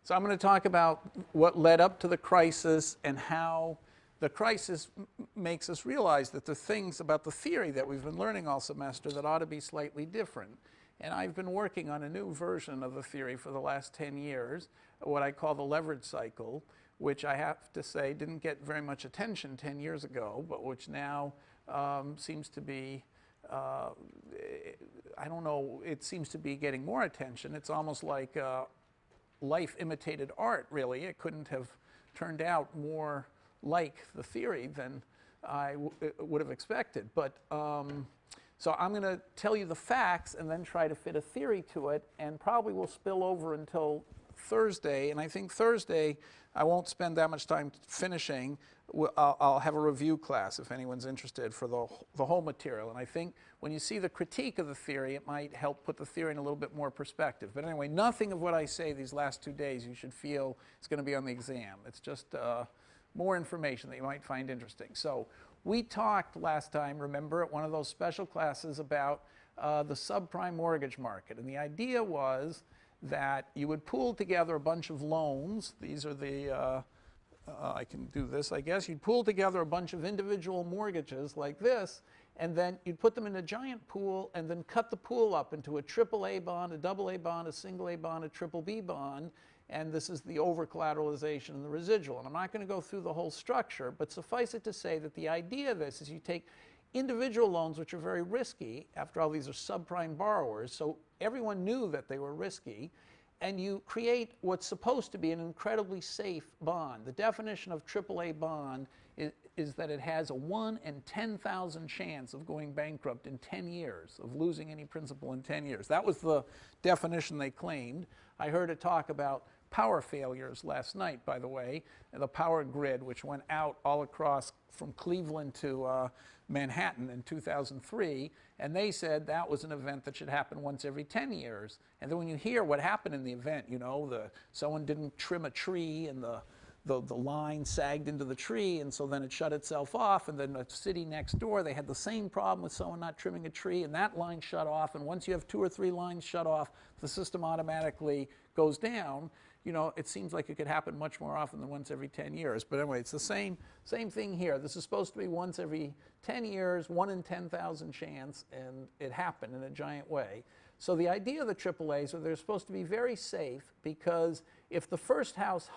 So I'm going to talk about what led up to the crisis and how the crisis makes us realize that there are things about the theory that we've been learning all semester that ought to be slightly different. And I've been working on a new version of the theory for the last 10 years, what I call the leverage cycle, which I have to say didn't get very much attention 10 years ago, but which now seems to be, I don't know, it seems to be getting more attention. It's almost like life imitated art, really. It couldn't have turned out more like the theory than I would have expected. But so I'm going to tell you the facts and then try to fit a theory to it, and probably will spill over until Thursday. And I think Thursday I won't spend that much time finishing. I'll have a review class if anyone's interested for the whole material. And I think when you see the critique of the theory, it might help put the theory in a little bit more perspective. But anyway, nothing of what I say these last 2 days you should feel is going to be on the exam. It's just more information that you might find interesting. So we talked last time, remember, at one of those special classes about the subprime mortgage market. And the idea was that you would pool together a bunch of loans. These are the, I can do this, I guess. You'd pool together a bunch of individual mortgages like this, and then you'd put them in a giant pool and then cut the pool up into a AAA bond, a AA bond, a single A bond, a triple B bond. And this is the over-collateralization and the residual. And I'm not going to go through the whole structure, but suffice it to say that the idea of this is you take individual loans, which are very risky. After all, these are subprime borrowers, so everyone knew that they were risky, and you create what's supposed to be an incredibly safe bond. The definition of AAA bond is that it has a 1 in 10,000 chance of going bankrupt in 10 years, of losing any principal in 10 years. That was the definition they claimed. I heard a talk about power failures last night, by the way, the power grid, which went out all across from Cleveland to Manhattan in 2003, and they said that was an event that should happen once every 10 years. And then when you hear what happened in the event, you know, someone didn't trim a tree and the line sagged into the tree, and so then it shut itself off, and then the city next door, they had the same problem with someone not trimming a tree, and that line shut off, and once you have 2 or 3 lines shut off, the system automatically goes down. You know, it seems like it could happen much more often than once every 10 years. But anyway, it's the same thing here. This is supposed to be once every 10 years, 1 in 10,000 chance, and it happened in a giant way. So the idea of the AAAs are they're supposed to be very safe, because if the first house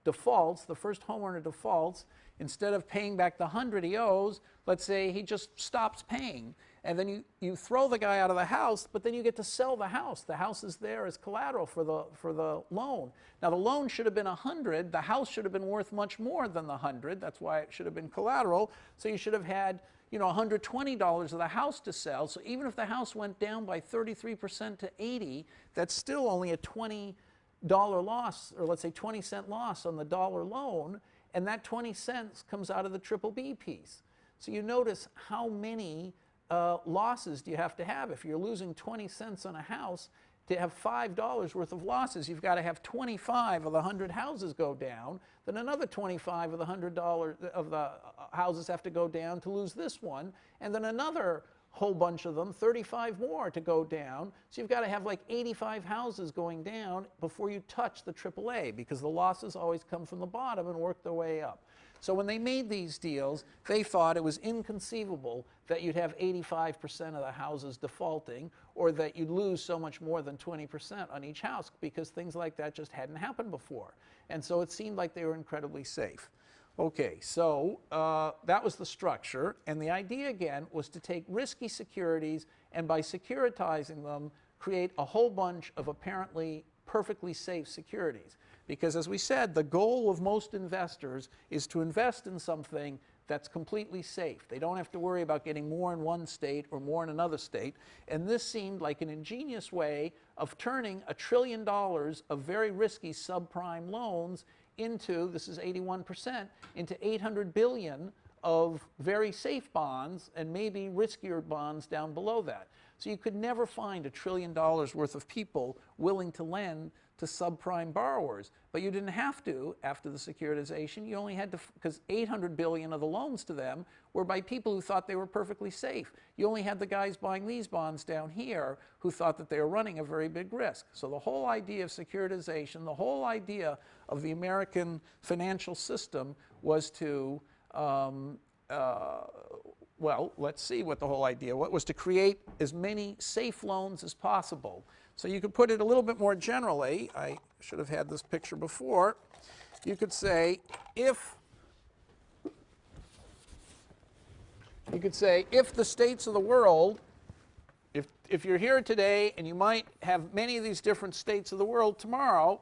defaults, the first homeowner defaults, instead of paying back the 100 he owes, let's say he just stops paying. And then you throw the guy out of the house, but then you get to sell the house. The house is there as collateral for the loan. Now, the loan should have been 100. The house should have been worth much more than the 100. That's why it should have been collateral. So you should have had, you know, $120 of the house to sell. So even if the house went down by 33% to 80, that's still only a $20 loss, or let's say 20-cent loss on the dollar loan. And that 20 cents comes out of the triple B piece. So you notice how many losses do you have to have? If you're losing 20 cents on a house, to have $5 worth of losses, you've got to have 25 of the 100 houses go down. Then another 25 of the $100 of the houses have to go down to lose this one. And then another whole bunch of them, 35 more to go down. So you've got to have like 85 houses going down before you touch the AAA, because the losses always come from the bottom and work their way up. So when they made these deals, they thought it was inconceivable that you'd have 85% of the houses defaulting, or that you'd lose so much more than 20% on each house, because things like that just hadn't happened before. And so it seemed like they were incredibly safe. Okay, so that was the structure, and the idea again was to take risky securities and by securitizing them create a whole bunch of apparently perfectly safe securities. Because as we said, the goal of most investors is to invest in something that's completely safe. They don't have to worry about getting more in one state or more in another state. And this seemed like an ingenious way of turning $1 trillion of very risky subprime loans into, this is 81%, into 800 billion of very safe bonds, and maybe riskier bonds down below that. So you could never find $1 trillion worth of people willing to lend to subprime borrowers. But you didn't have to after the securitization. You only had to, because 800 billion of the loans to them were by people who thought they were perfectly safe. You only had the guys buying these bonds down here who thought that they were running a very big risk. So the whole idea of securitization, the whole idea of the American financial system was to, well, let's see what the whole idea was to create as many safe loans as possible. So you could put it a little bit more generally. I should have had this picture before. You could say if the states of the world, if you're here today and you might have many of these different states of the world tomorrow,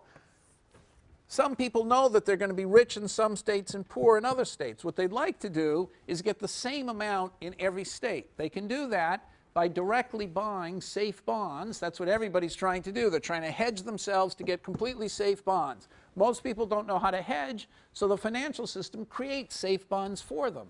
some people know that they're going to be rich in some states and poor in other states. What they'd like to do is get the same amount in every state. They can do that by directly buying safe bonds. That's what everybody's trying to do. They're trying to hedge themselves to get completely safe bonds. Most people don't know how to hedge, so the financial system creates safe bonds for them.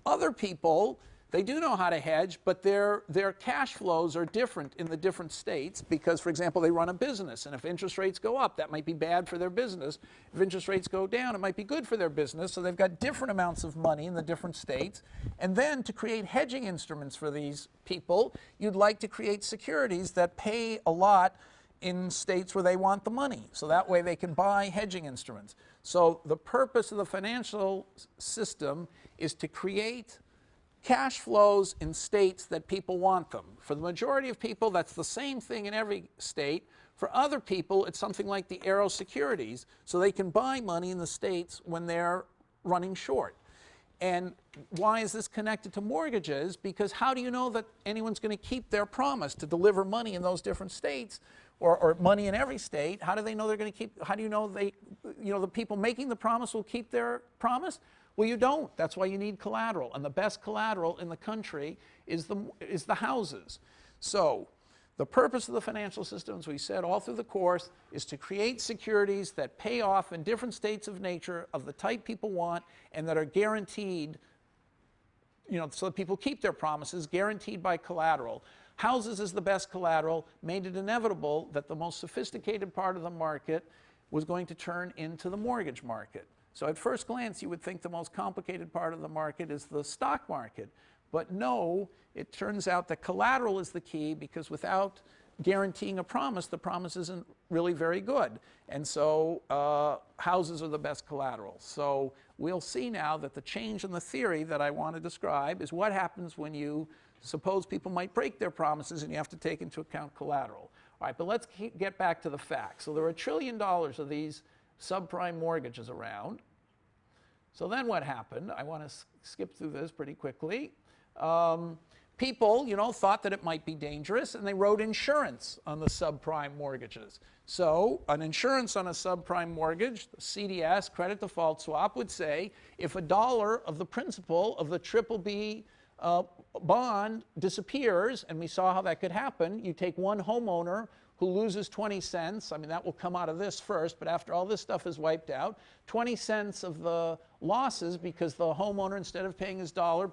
Other people, they do know how to hedge, but their cash flows are different in the different states because, for example, they run a business, and if interest rates go up, that might be bad for their business. If interest rates go down, it might be good for their business. So they've got different amounts of money in the different states. And then to create hedging instruments for these people, you'd like to create securities that pay a lot in states where they want the money. So that way they can buy hedging instruments. So the purpose of the financial system is to create cash flows in states that people want them. For the majority of people, that's the same thing in every state. For other people, it's something like the Aero securities, so they can buy money in the states when they're running short. And why is this connected to mortgages? Because how do you know that anyone's going to keep their promise to deliver money in those different states, or money in every state? How do they know they're going to keep? How do you know the people making the promise will keep their promise? Well, you don't. That's why you need collateral. And the best collateral in the country is the houses. So the purpose of the financial system, as we said all through the course, is to create securities that pay off in different states of nature of the type people want and that are guaranteed, so that people keep their promises, guaranteed by collateral. Houses is the best collateral, made it inevitable that the most sophisticated part of the market was going to turn into the mortgage market. So at first glance, you would think the most complicated part of the market is the stock market. But no, it turns out that collateral is the key, because without guaranteeing a promise, the promise isn't really very good. And so houses are the best collateral. So we'll see now that the change in the theory that I want to describe is what happens when you suppose people might break their promises and you have to take into account collateral. All right, but let's get back to the facts. So there are $1 trillion of these subprime mortgages around. So then what happened? I want to skip through this pretty quickly. People, thought that it might be dangerous, and they wrote insurance on the subprime mortgages. So an insurance on a subprime mortgage, the CDS, credit default swap, would say if $1 of the principal of the BBB bond disappears, and we saw how that could happen, you take one homeowner who loses 20 cents. I mean, that will come out of this first, but after all this stuff is wiped out, 20 cents of the losses because the homeowner, instead of paying his dollar,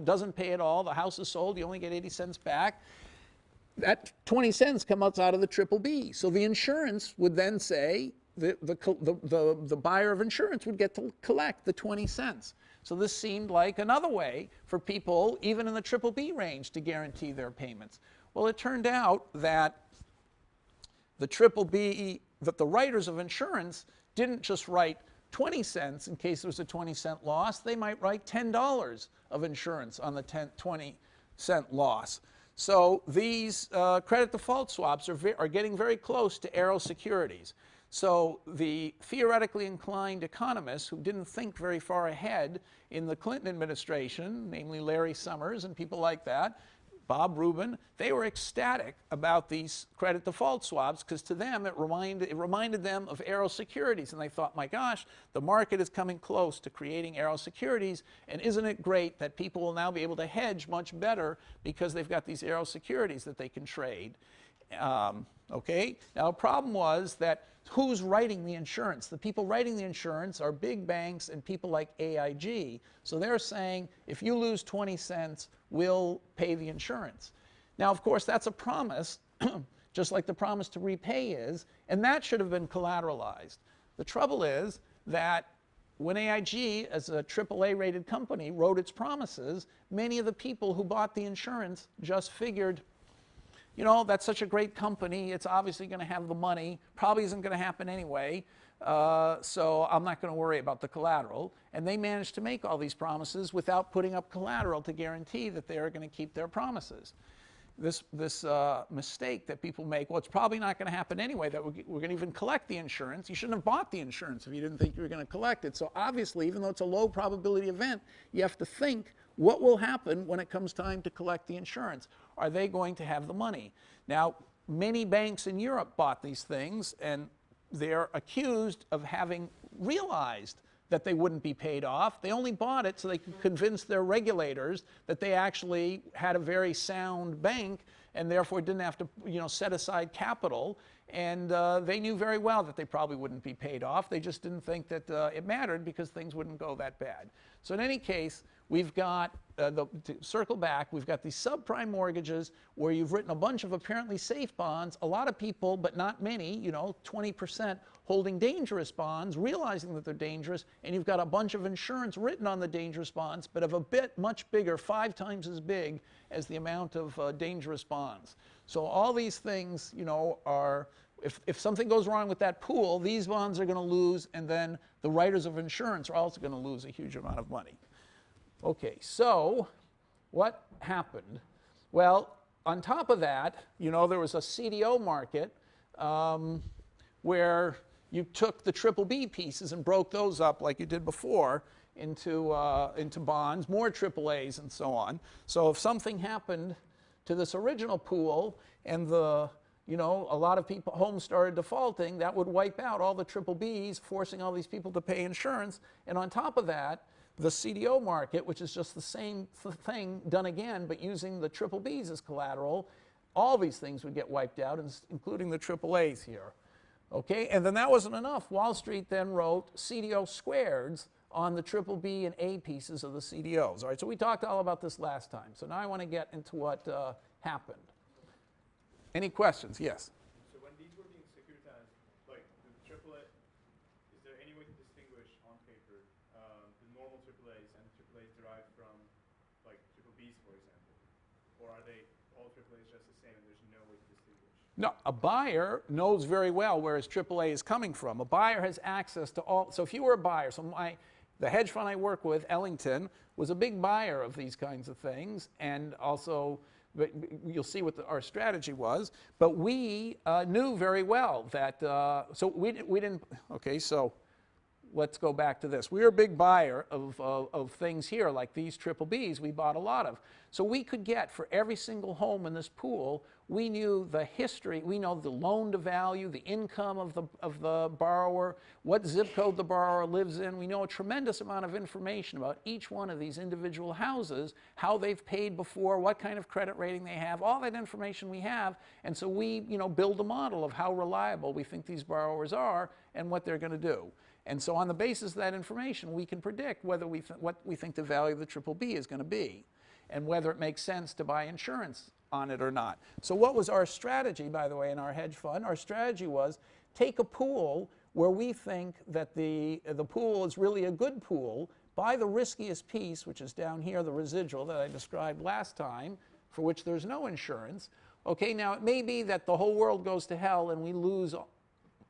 doesn't pay at all. The house is sold, you only get 80 cents back. That 20 cents comes out of the BBB. So the insurance would then say, the buyer of insurance would get to collect the 20 cents. So this seemed like another way for people, even in the BBB range, to guarantee their payments. Well, it turned out that the that the writers of insurance didn't just write 20 cents in case there was a 20-cent loss. They might write $10 of insurance on the 20-cent loss. So these credit default swaps are getting very close to Aero securities. So the theoretically inclined economists who didn't think very far ahead in the Clinton administration, namely Larry Summers and people like that, Bob Rubin, they were ecstatic about these credit default swaps because to them it reminded them of Aero securities, and they thought, my gosh, the market is coming close to creating Aero securities, and isn't it great that people will now be able to hedge much better because they've got these Aero securities that they can trade. Okay, now the problem was that who's writing the insurance? The people writing the insurance are big banks and people like AIG. So they're saying, if you lose 20 cents, we'll pay the insurance. Now, of course, that's a promise, just like the promise to repay is, and that should have been collateralized. The trouble is that when AIG, as a AAA-rated company, wrote its promises, many of the people who bought the insurance just figured, you know, that's such a great company, it's obviously going to have the money, probably isn't going to happen anyway, so I'm not going to worry about the collateral. And they managed to make all these promises without putting up collateral to guarantee that they are going to keep their promises. This mistake that people make, well, it's probably not going to happen anyway, that we're going to even collect the insurance. You shouldn't have bought the insurance if you didn't think you were going to collect it. So obviously, even though it's a low probability event, you have to think, what will happen when it comes time to collect the insurance? Are they going to have the money? Now, many banks in Europe bought these things, and they're accused of having realized that they wouldn't be paid off. They only bought it so they could convince their regulators that they actually had a very sound bank and therefore didn't have to, you know, set aside capital. And they knew very well that they probably wouldn't be paid off. They just didn't think that it mattered because things wouldn't go that bad. So in any case, we've got, to circle back, we've got these subprime mortgages where you've written a bunch of apparently safe bonds, a lot of people, but not many, you know, 20% holding dangerous bonds, realizing that they're dangerous, and you've got a bunch of insurance written on the dangerous bonds, but of a bit much bigger, 5 times as big as the amount of dangerous bonds. So all these things, you know, are, if something goes wrong with that pool, these bonds are going to lose, and then the writers of insurance are also going to lose a huge amount of money. Okay, so what happened? Well, on top of that, you know, there was a CDO market where you took the BBB pieces and broke those up like you did before into bonds, more AAAs and so on. So if something happened to this original pool and you know, a lot of people, homes started defaulting, that would wipe out all the BBBs, forcing all these people to pay insurance. And on top of that, the CDO market, which is just the same thing done again, but using the BBBs as collateral, all these things would get wiped out, including the AAAs here. Okay, and then that wasn't enough. Wall Street then wrote CDO squareds on the BBB and A pieces of the CDOs. All right, so we talked all about this last time. So now I want to get into what happened. Any questions? Yes? So when these were being securitized, like the AAA, is there any way to distinguish on paper the normal AAAs and AAAs derived from like BBBs, for example? Or are they all AAAs just the same and there's no way to distinguish? No, a buyer knows very well where his AAA is coming from. A buyer has access to all. So if you were a buyer, so the hedge fund I work with, Ellington, was a big buyer of these kinds of things, and also, but you'll see what our strategy was. But we knew very well that, so we didn't, okay, so let's go back to this. We were a big buyer of things here, like these BBBs we bought a lot of. So we could get, for every single home in this pool, we knew the history, we know the loan to value, the income of the borrower, what zip code the borrower lives in. We know a tremendous amount of information about each one of these individual houses, how they've paid before, what kind of credit rating they have, all that information we have. And so we, you know, build a model of how reliable we think these borrowers are and what they're going to do. And so on the basis of that information, we can predict whether what we think the value of the BBB is going to be and whether it makes sense to buy insurance on it or not. So what was our strategy, by the way, in our hedge fund? Our strategy was take a pool where we think that the pool is really a good pool, buy the riskiest piece, which is down here, the residual that I described last time, for which there's no insurance. Okay, now it may be that the whole world goes to hell and we lose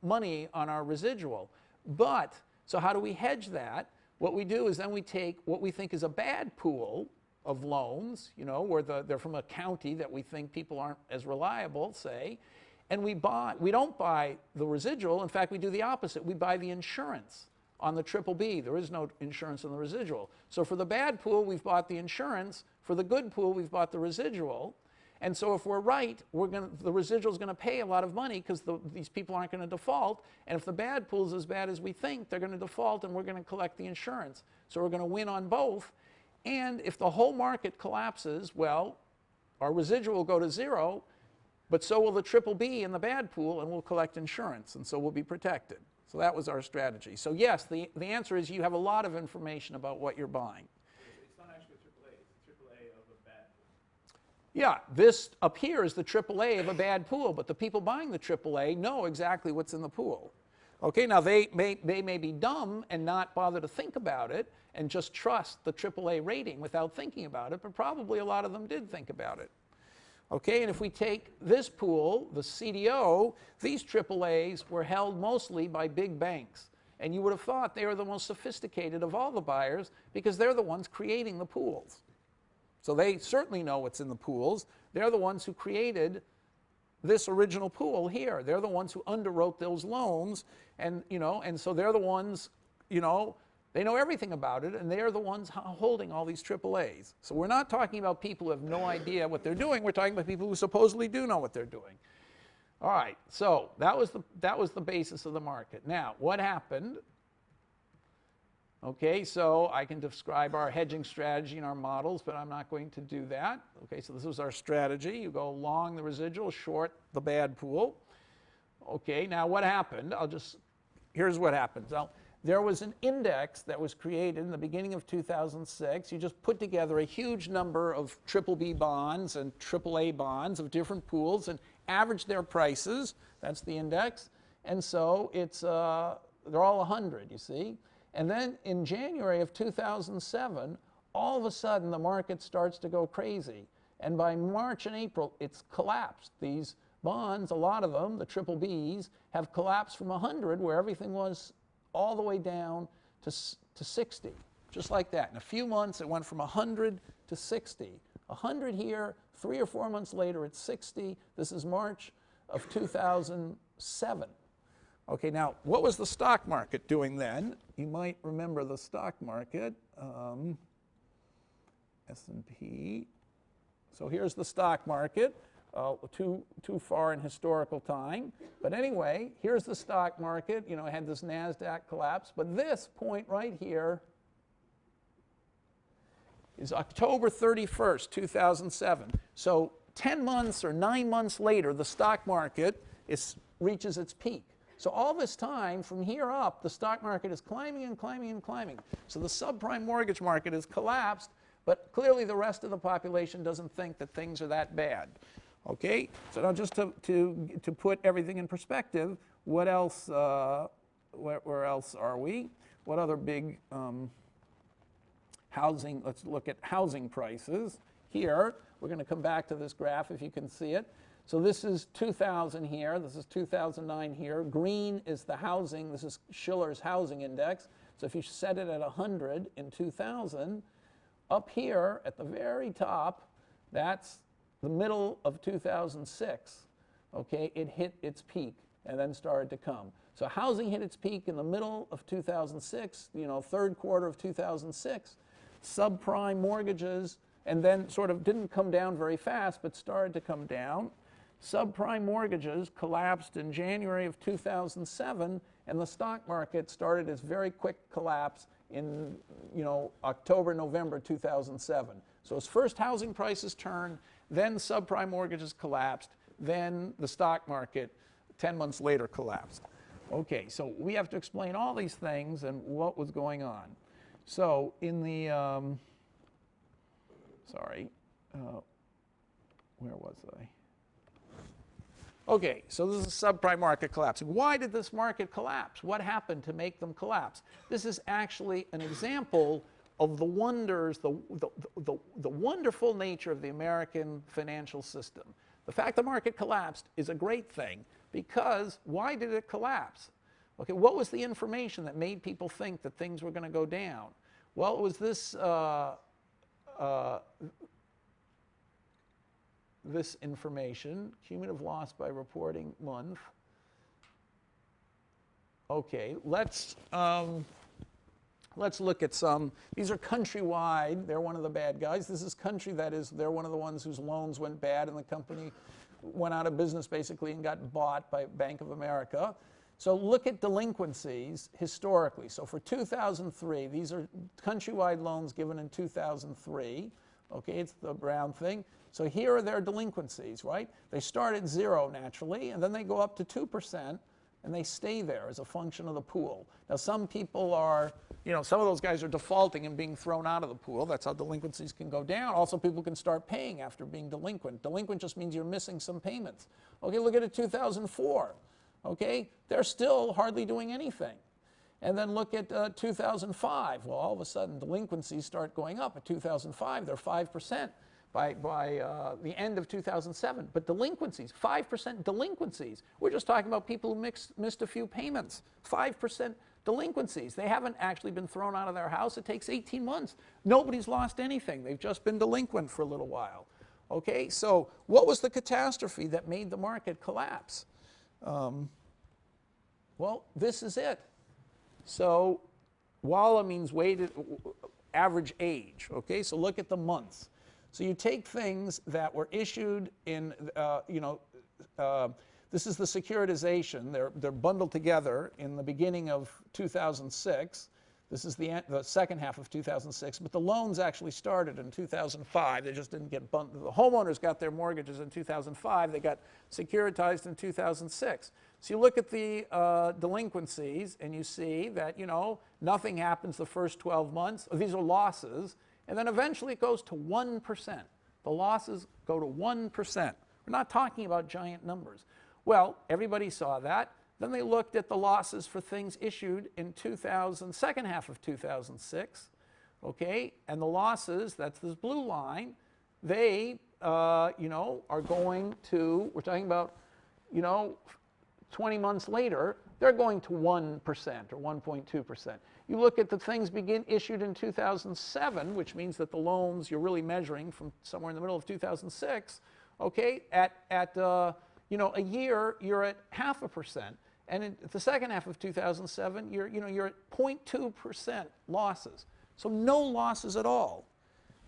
money on our residual. But, so how do we hedge that? What we do is then we take what we think is a bad pool of loans, you know, where they're from a county that we think people aren't as reliable, say, and we don't buy the residual. In fact, we do the opposite. We buy the insurance on the BBB. There is no insurance on the residual. So for the bad pool, we've bought the insurance. For the good pool, we've bought the residual. And so if we're right, the residual is going to pay a lot of money because these people aren't going to default. And if the bad pool is as bad as we think, they're going to default and we're going to collect the insurance. So we're going to win on both. And if the whole market collapses, well, our residual will go to zero, but so will the BBB in the bad pool, and we'll collect insurance, and so we'll be protected. So that was our strategy. So yes, the answer is you have a lot of information about what you're buying. It's not actually AAA, it's AAA of a bad pool. Yeah, this up here is the AAA of a bad pool, but the people buying the AAA know exactly what's in the pool. Okay, now they may be dumb and not bother to think about it and just trust the AAA rating without thinking about it, but probably a lot of them did think about it. Okay, and if we take this pool, the CDO, these AAAs were held mostly by big banks. And you would have thought they were the most sophisticated of all the buyers because they're the ones creating the pools. So they certainly know what's in the pools. They're the ones who created this original pool here. They're the ones who underwrote those loans, and and so they're the ones, they know everything about it, and they're the ones holding all these AAAs. So we're not talking about people who have no idea what they're doing. We're talking about people who supposedly do know what they're doing. All right, so that was the basis of the market. Now, what happened? Okay, so I can describe our hedging strategy in our models, but I'm not going to do that. Okay, so this was our strategy. You go long the residual, short the bad pool. Okay, now what happened? Here's what happened. Now, there was an index that was created in the beginning of 2006. You just put together a huge number of BBB bonds and AAA bonds of different pools and averaged their prices. That's the index. And so they're all 100, you see. And then in January of 2007, all of a sudden the market starts to go crazy. And by March and April, it's collapsed. These bonds, a lot of them, the BBBs, have collapsed from 100, where everything was, all the way down to 60, just like that. In a few months, it went from 100 to 60. 100 here, 3 or 4 months later, it's 60. This is March of 2007. Okay, now, what was the stock market doing then? You might remember the stock market, S&P. So here's the stock market, too far in historical time. But anyway, here's the stock market. It had this NASDAQ collapse. But this point right here is October 31st, 2007. So 10 months or 9 months later, the stock market reaches its peak. So all this time, from here up, the stock market is climbing and climbing and climbing. So the subprime mortgage market has collapsed, but clearly the rest of the population doesn't think that things are that bad. Okay, so now just to put everything in perspective, what else, where else are we? What other big housing, let's look at housing prices. Here, we're going to come back to this graph if you can see it. So this is 2000 here, this is 2009 here. Green is the housing, this is Shiller's housing index. So if you set it at 100 in 2000, up here at the very top, that's the middle of 2006. Okay, it hit its peak and then started to come. So housing hit its peak in the middle of 2006, third quarter of 2006. Subprime mortgages, and then sort of didn't come down very fast, but started to come down. Subprime mortgages collapsed in January of 2007, and the stock market started its very quick collapse in October, November 2007. So as first housing prices turned, then subprime mortgages collapsed, then the stock market 10 months later collapsed. Okay, so we have to explain all these things and what was going on. So in the, where was I? Okay, so this is subprime market collapsing. Why did this market collapse? What happened to make them collapse? This is actually an example of the wonders, the wonderful nature of the American financial system. The fact the market collapsed is a great thing, because why did it collapse? Okay, what was the information that made people think that things were going to go down? Well, it was this information, cumulative loss by reporting month. Okay, let's look at some. These are countrywide. They're one of the bad guys. This is country, that is, they're one of the ones whose loans went bad and the company went out of business basically and got bought by Bank of America. So look at delinquencies historically. So for 2003, these are countrywide loans given in 2003. Okay, it's the brown thing. So here are their delinquencies, right? They start at 0 naturally, and then they go up to 2%, and they stay there as a function of the pool. Now, some people are, some of those guys are defaulting and being thrown out of the pool. That's how delinquencies can go down. Also, people can start paying after being delinquent. Delinquent just means you're missing some payments. Okay, look at it 2004. Okay, they're still hardly doing anything. And then look at 2005. Well, all of a sudden, delinquencies start going up. At 2005, they're 5%. By the end of 2007. But delinquencies, 5% delinquencies. We're just talking about people who missed a few payments. 5% delinquencies. They haven't actually been thrown out of their house. It takes 18 months. Nobody's lost anything. They've just been delinquent for a little while. Okay, so what was the catastrophe that made the market collapse? Well, this is it. So WALA means weighted average age. Okay, so look at the months. So you take things that were issued in, this is the securitization. They're bundled together in the beginning of 2006. This is the second half of 2006. But the loans actually started in 2005. They just didn't get bundled. The homeowners got their mortgages in 2005. They got securitized in 2006. So you look at the delinquencies, and you see that, nothing happens the first 12 months. These are losses. And then eventually it goes to 1%. The losses go to 1%. We're not talking about giant numbers. Well, everybody saw that. Then they looked at the losses for things issued in second half of 2006. Okay, and the losses, that's this blue line, they, are going to, we're talking about, 20 months later, they're going to 1% or 1.2%. You look at the things issued in 2007, which means that the loans you're really measuring from somewhere in the middle of 2006, okay, at a year, you're at 0.5%. And at the second half of 2007, you're at 0.2% losses. So no losses at all.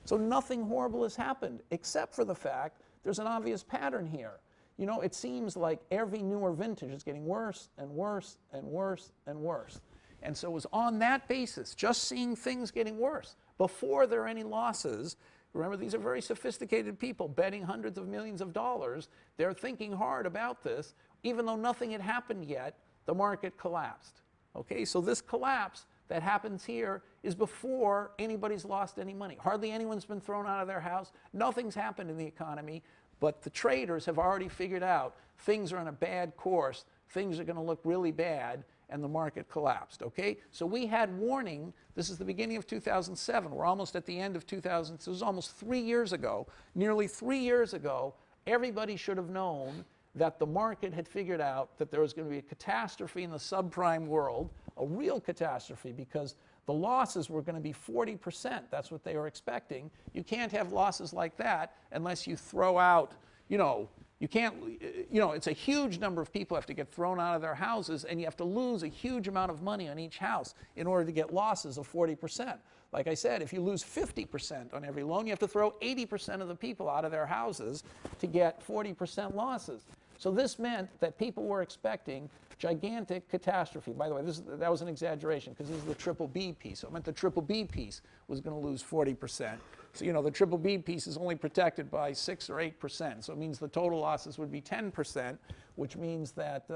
So nothing horrible has happened, except for the fact there's an obvious pattern here. It seems like every newer vintage is getting worse and worse and worse and worse. And so it was on that basis, just seeing things getting worse, before there are any losses. Remember, these are very sophisticated people betting hundreds of millions of dollars. They're thinking hard about this. Even though nothing had happened yet, the market collapsed. Okay, so this collapse that happens here is before anybody's lost any money. Hardly anyone's been thrown out of their house. Nothing's happened in the economy. But the traders have already figured out things are on a bad course, things are going to look really bad, and the market collapsed, okay? So we had warning. This is the beginning of 2007. We're almost at the end of 2000. So it was almost 3 years ago. Nearly 3 years ago, everybody should have known that the market had figured out that there was going to be a catastrophe in the subprime world, a real catastrophe, because the losses were going to be 40%. That's what they were expecting. You can't have losses like that unless you throw out, you can't, it's a huge number of people have to get thrown out of their houses, and you have to lose a huge amount of money on each house in order to get losses of 40%. Like I said, if you lose 50% on every loan, you have to throw 80% of the people out of their houses to get 40% losses. So this meant that people were expecting gigantic catastrophe. By the way, that was an exaggeration, because this is the triple B piece. So it meant the triple B piece was going to lose 40%. So, the triple B piece is only protected by 6 or 8%. So it means the total losses would be 10%, which means that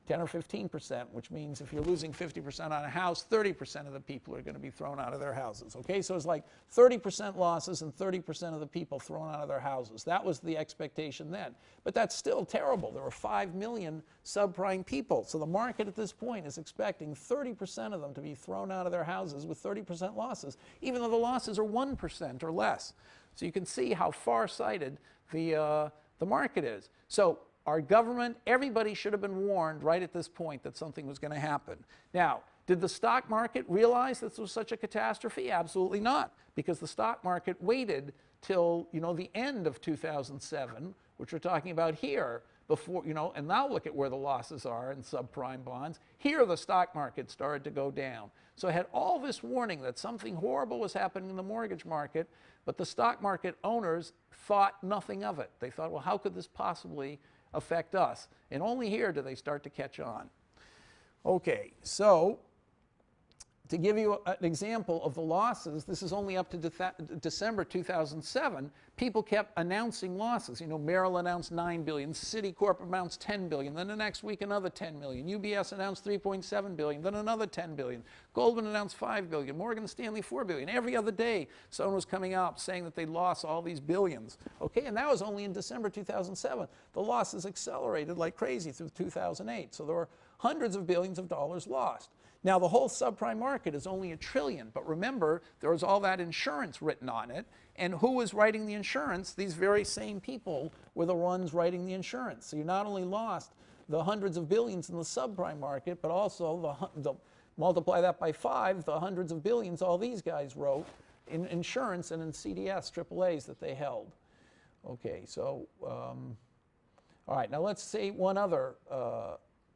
10 or 15%, which means if you're losing 50% on a house, 30% of the people are going to be thrown out of their houses. Okay, so it's like 30% losses and 30% of the people thrown out of their houses. That was the expectation then. But that's still terrible. There were 5 million subprime people. So the market at this point is expecting 30% of them to be thrown out of their houses with 30% losses, even though the losses are 1% or less. So you can see how far-sighted the market is. So our government, everybody should have been warned right at this point that something was going to happen. Now, did the stock market realize this was such a catastrophe? Absolutely not, because the stock market waited till, the end of 2007, which we're talking about here, before, and now look at where the losses are in subprime bonds. Here the stock market started to go down. So it had all this warning that something horrible was happening in the mortgage market, but the stock market owners thought nothing of it. They thought, well, how could this possibly affect us? And only here do they start to catch on. Okay, so to give you an example of the losses, this is only up to December 2007, people kept announcing losses. You know, Merrill announced 9 billion, Citicorp announced 10 billion, then the next week another 10 million, UBS announced 3.7 billion, then another 10 billion, Goldman announced 5 billion, Morgan Stanley 4 billion. Every other day someone was coming out saying that they lost all these billions. Okay, and that was only in December 2007. The losses accelerated like crazy through 2008. So there were hundreds of billions of dollars lost. Now, the whole subprime market is only $1 trillion, but remember, there was all that insurance written on it, and who was writing the insurance? These very same people were the ones writing the insurance. So you not only lost the hundreds of billions in the subprime market, but also multiply that by 5, the hundreds of billions all these guys wrote in insurance and in CDS, AAAs that they held. Okay, so, all right, now let's say one other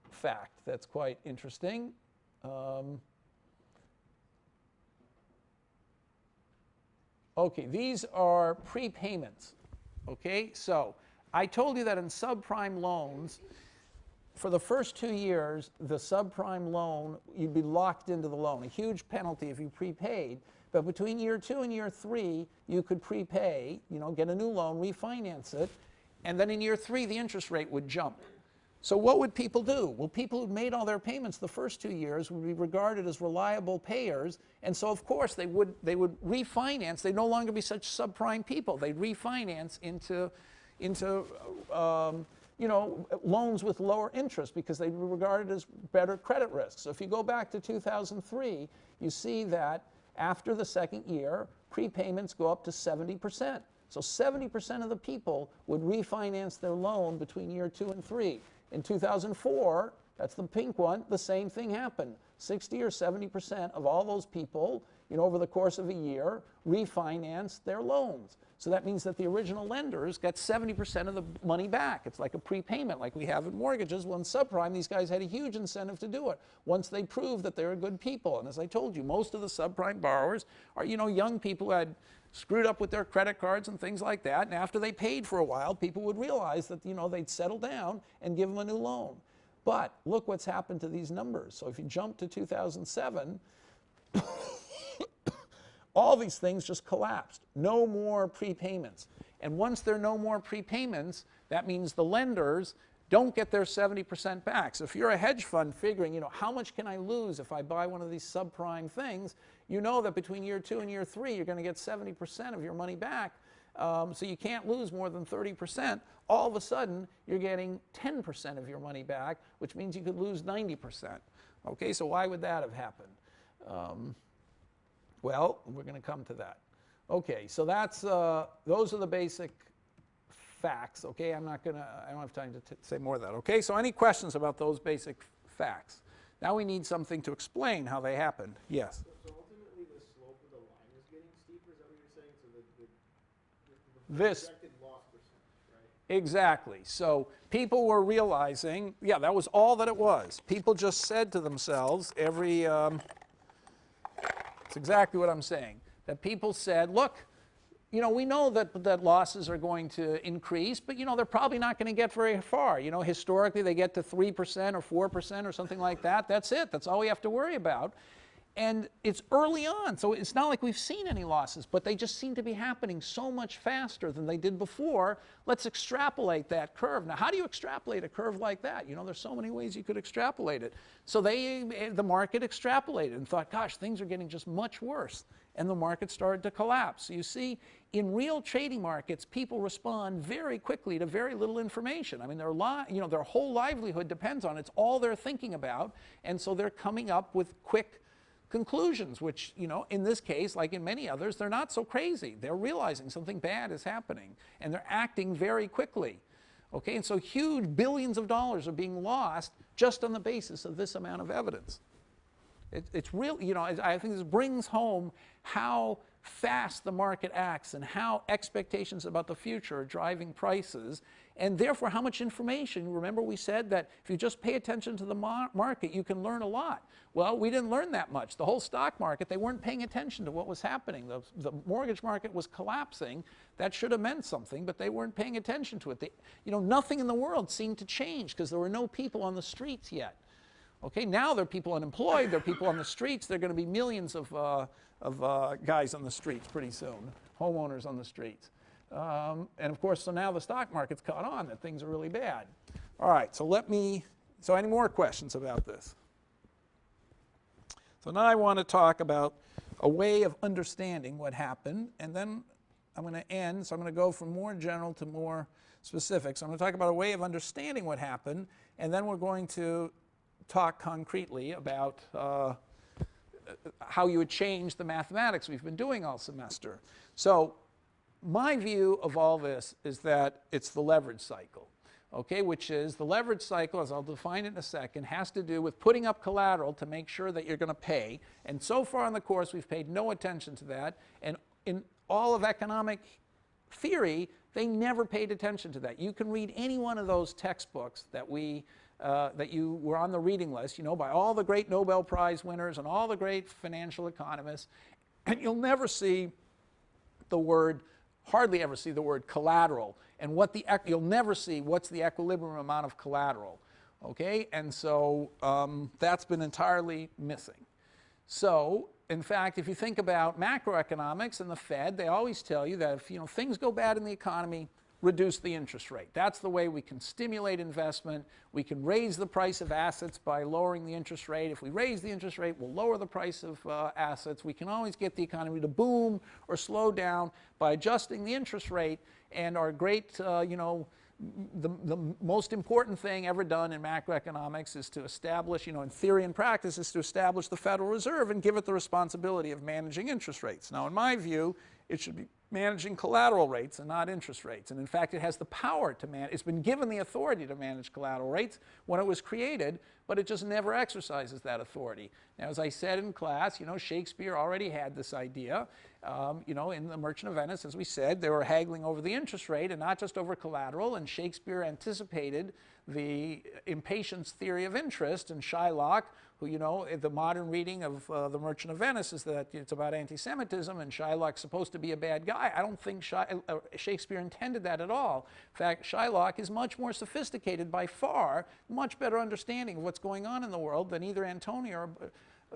fact that's quite interesting. Okay, these are prepayments. Okay, so I told you that in subprime loans, for the first 2 years, the subprime loan, you'd be locked into the loan, a huge penalty if you prepaid. But between year 2 and year 3, you could prepay, you know, get a new loan, refinance it, and then in year 3, the interest rate would jump. So what would people do? Well, people who'd made all their payments the first 2 years would be regarded as reliable payers, and so of course they would refinance. They'd no longer be such subprime people. They'd refinance into you know, loans with lower interest because they'd be regarded as better credit risk. So if you go back to 2003, you see that after the second year, prepayments go up to 70%. So 70% of the people would refinance their loan between year 2 and 3. In 2004, that's the pink one, the same thing happened. 60 or 70% of all those people, you know, over the course of a year, refinanced their loans. So that means that the original lenders got 70% of the money back. It's like a prepayment, like we have in mortgages. Well, in subprime, these guys had a huge incentive to do it once they proved that they were good people. And as I told you, most of the subprime borrowers are, you know, young people who had screwed up with their credit cards and things like that. And after they paid for a while, people would realize that, you know, they'd settle down and give them a new loan. But look what's happened to these numbers. So if you jump to 2007, all these things just collapsed. No more prepayments. And once there are no more prepayments, that means the lenders don't get their 70% back. So if you're a hedge fund figuring, you know, how much can I lose if I buy one of these subprime things, you know that between year 2 and year 3, you're going to get 70% of your money back. So you can't lose more than 30%. All of a sudden, you're getting 10% of your money back, which means you could lose 90%. Okay, so why would that have happened? Well, we're going to come to that. Okay, so that's those are the basic facts. Okay, I don't have time to say more of that. Okay, so any questions about those basic facts? Now we need something to explain how they happened. Yes. So ultimately, the slope of the line is getting steeper. Is that what you're saying? So the projected loss percentage, right? Exactly. So people were realizing, yeah, that was all that it was. People just said to themselves every. It's exactly what I'm saying. That people said, look, you know, we know that losses are going to increase, but, you know, they're probably not going to get very far. You know, historically, they get to 3% or 4% or something like that. That's it. That's all we have to worry about. And it's early on, so it's not like we've seen any losses, but they just seem to be happening so much faster than they did before. Let's extrapolate that curve. Now, how do you extrapolate a curve like that? You know, there's so many ways you could extrapolate it. So the market extrapolated and thought, gosh, things are getting just much worse. And the market started to collapse. So you see, in real trading markets, people respond very quickly to very little information. I mean, their whole livelihood depends on it. It's all they're thinking about. And so they're coming up with quick conclusions, which, you know, in this case, like in many others, they're not so crazy. They're realizing something bad is happening, and they're acting very quickly. Okay, and so huge billions of dollars are being lost just on the basis of this amount of evidence. It's real, you know, I think this brings home how fast the market acts and how expectations about the future are driving prices, and therefore how much information. Remember we said that if you just pay attention to the market, you can learn a lot. Well, we didn't learn that much. The whole stock market, they weren't paying attention to what was happening. The mortgage market was collapsing. That should have meant something, but they weren't paying attention to it. You know, nothing in the world seemed to change because there were no people on the streets yet. Okay, now there are people unemployed, there are people on the streets, there are going to be millions of guys on the streets pretty soon, homeowners on the streets. And of course, so now the stock market's caught on that things are really bad. All right, so any more questions about this? So now I want to talk about a way of understanding what happened, and then I'm going to end, so I'm going to go from more general to more specific. So I'm going to talk about a way of understanding what happened, and then we're going to talk concretely about how you would change the mathematics we've been doing all semester. So my view of all this is that it's the leverage cycle, okay, which is the leverage cycle, as I'll define it in a second, has to do with putting up collateral to make sure that you're going to pay. And so far in the course, we've paid no attention to that. And in all of economic theory, they never paid attention to that. You can read any one of those textbooks that you were on the reading list, by all the great Nobel Prize winners and all the great financial economists, and you'll never see the word, hardly ever see the word collateral, and you'll never see what's the equilibrium amount of collateral, okay? And so that's been entirely missing. So, in fact, if you think about macroeconomics and the Fed, they always tell you that if things go bad in the economy, reduce the interest rate. That's the way we can stimulate investment. We can raise the price of assets by lowering the interest rate. If we raise the interest rate, we'll lower the price of assets. We can always get the economy to boom or slow down by adjusting the interest rate. And our great, the most important thing ever done in macroeconomics is to establish, in theory and practice, is to establish the Federal Reserve and give it the responsibility of managing interest rates. Now, in my view, it should be managing collateral rates and not interest rates. And in fact, it has the power to manage, it's been given the authority to manage collateral rates when it was created, but it just never exercises that authority. Now, as I said in class, Shakespeare already had this idea. In The Merchant of Venice, as we said, they were haggling over the interest rate and not just over collateral, and Shakespeare anticipated the impatience theory of interest, and Shylock, who, the modern reading of The Merchant of Venice is that it's about anti-Semitism and Shylock's supposed to be a bad guy. I don't think Shakespeare intended that at all. In fact, Shylock is much more sophisticated by far, much better understanding of what's going on in the world than either Antonio or,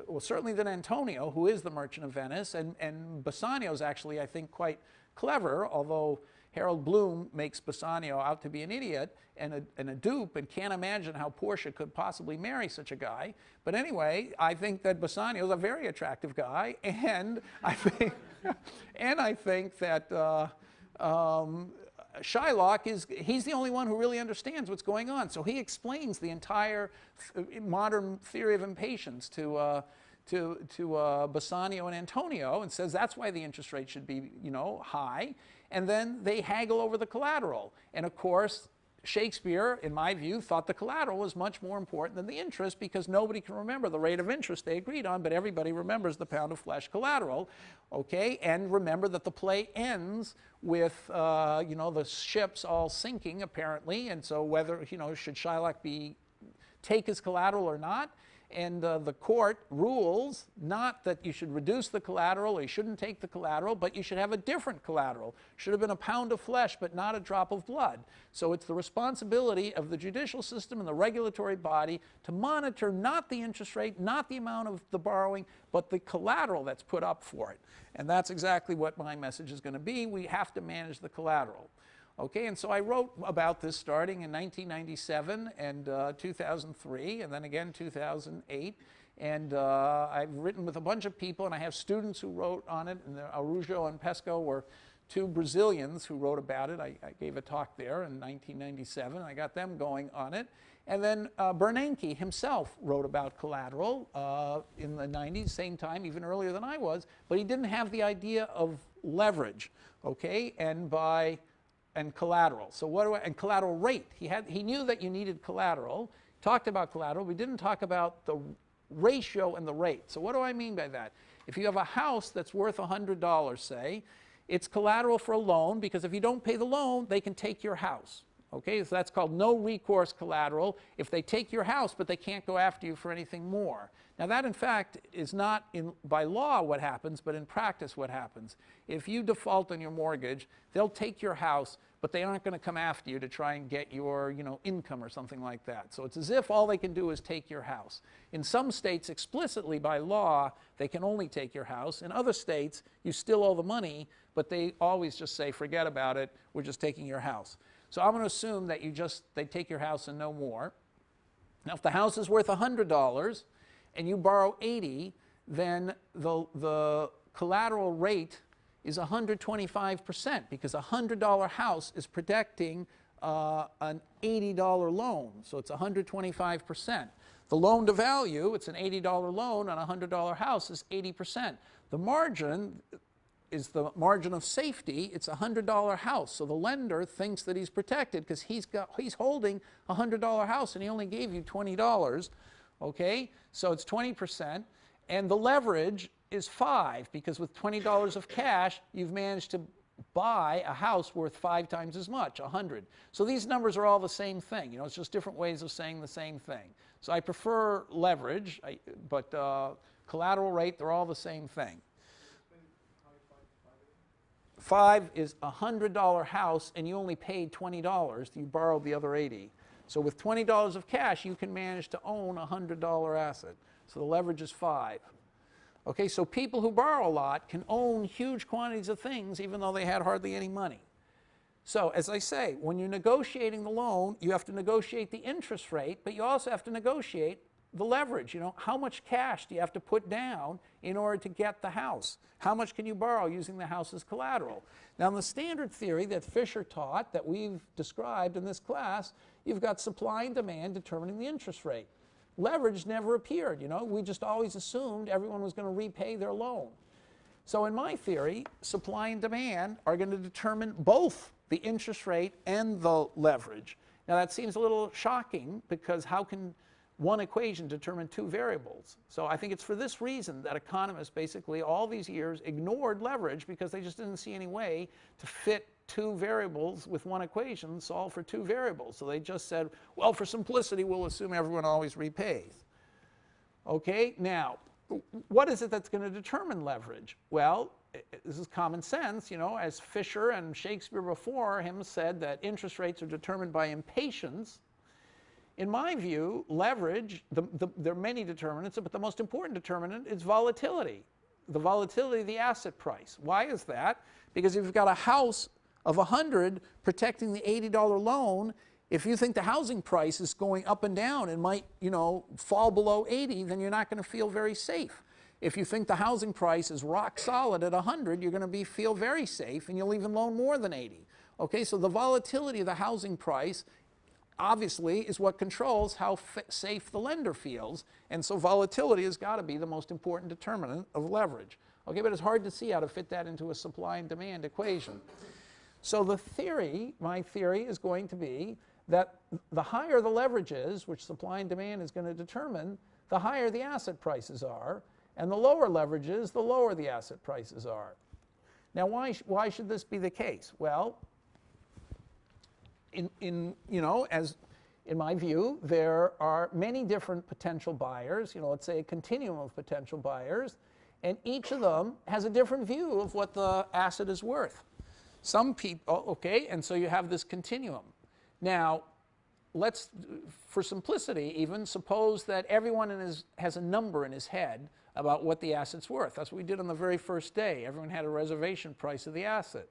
well, certainly than Antonio, who is the Merchant of Venice, and Bassanio is actually, I think, quite clever, although Harold Bloom makes Bassanio out to be an idiot and a dupe, and can't imagine how Portia could possibly marry such a guy. But anyway, I think that Bassanio is a very attractive guy, and I think, that Shylock he's the only one who really understands what's going on. So he explains the entire modern theory of impatience to Bassanio and Antonio, and says that's why the interest rate should be, high. And then they haggle over the collateral. And of course, Shakespeare, in my view, thought the collateral was much more important than the interest, because nobody can remember the rate of interest they agreed on, but everybody remembers the pound of flesh collateral, okay? And remember that the play ends with, the ships all sinking, apparently, and so whether, should Shylock take his collateral or not? And the court rules not that you should reduce the collateral or you shouldn't take the collateral, but you should have a different collateral. Should have been a pound of flesh, but not a drop of blood. So it's the responsibility of the judicial system and the regulatory body to monitor not the interest rate, not the amount of the borrowing, but the collateral that's put up for it. And that's exactly what my message is going to be. We have to manage the collateral. Okay, and so I wrote about this starting in 1997 and 2003, and then again 2008. And I've written with a bunch of people, and I have students who wrote on it. And Arujo and Pesco were two Brazilians who wrote about it. I gave a talk there in 1997. I got them going on it. And then Bernanke himself wrote about collateral in the 90s, same time, even earlier than I was. But he didn't have the idea of leverage, okay, and collateral. So and collateral rate. He knew that you needed collateral, talked about collateral. We didn't talk about the ratio and the rate. So what do I mean by that? If you have a house that's worth $100, say, it's collateral for a loan, because if you don't pay the loan, they can take your house. Okay, so that's called no recourse collateral if they take your house, but they can't go after you for anything more. Now that, in fact, is not by law what happens, but in practice what happens. If you default on your mortgage, they'll take your house, but they aren't going to come after you to try and get your, income or something like that. So it's as if all they can do is take your house. In some states, explicitly by law, they can only take your house. In other states, you still owe the money, but they always just say, forget about it, we're just taking your house. So I'm going to assume that they take your house and no more. Now, if the house is worth $100 and you borrow $80, then the collateral rate is 125%, because a $100 house is protecting an $80 loan. So it's 125%. The loan to value, it's an $80 loan on a $100 house, is 80%. The margin is the margin of safety. It's a $100 house. So the lender thinks that he's protected because he's holding a $100 house and he only gave you $20. Okay? So it's 20%. And the leverage is 5, because with $20 of cash, you've managed to buy a house worth 5 times as much, 100. So these numbers are all the same thing. It's just different ways of saying the same thing. So I prefer leverage, but collateral rate, they're all the same thing. 5 is a $100 house, and you only paid $20. You borrowed the other 80. So with $20 of cash, you can manage to own a $100 asset. So the leverage is 5. Okay, so people who borrow a lot can own huge quantities of things even though they had hardly any money. So as I say, when you're negotiating the loan, you have to negotiate the interest rate, but you also have to negotiate the leverage. How much cash do you have to put down in order to get the house? How much can you borrow using the house as collateral? Now, in the standard theory that Fisher taught, that we've described in this class, you've got supply and demand determining the interest rate. Leverage never appeared. We just always assumed everyone was going to repay their loan. So in my theory, supply and demand are going to determine both the interest rate and the leverage. Now that seems a little shocking, because how can one equation determine 2 variables? So I think it's for this reason that economists basically all these years ignored leverage, because they just didn't see any way to fit 2 variables with one equation, solve for 2 variables. So they just said, well, for simplicity, we'll assume everyone always repays. Okay, now, what is it that's going to determine leverage? Well, this is common sense. As Fisher and Shakespeare before him said that interest rates are determined by impatience. In my view, leverage, there are many determinants, but the most important determinant is volatility. The volatility of the asset price. Why is that? Because if you've got a house of 100 protecting the $80 loan, if you think the housing price is going up and down and might, fall below 80, then you're not going to feel very safe. If you think the housing price is rock solid at 100, you're going to feel very safe, and you'll even loan more than 80. Okay, so the volatility of the housing price obviously is what controls how safe the lender feels, and so volatility has got to be the most important determinant of leverage. Okay, but it's hard to see how to fit that into a supply and demand equation. So the theory, my theory, is going to be that the higher the leverage is, which supply and demand is going to determine, the higher the asset prices are, and the lower leverage is, the lower the asset prices are. Now, why should this be the case? Well, in my view, there are many different potential buyers. Let's say a continuum of potential buyers, and each of them has a different view of what the asset is worth. Some people, okay, and so you have this continuum. Now, let's, for simplicity even, suppose that everyone has a number in his head about what the asset's worth. That's what we did on the very first day. Everyone had a reservation price of the asset.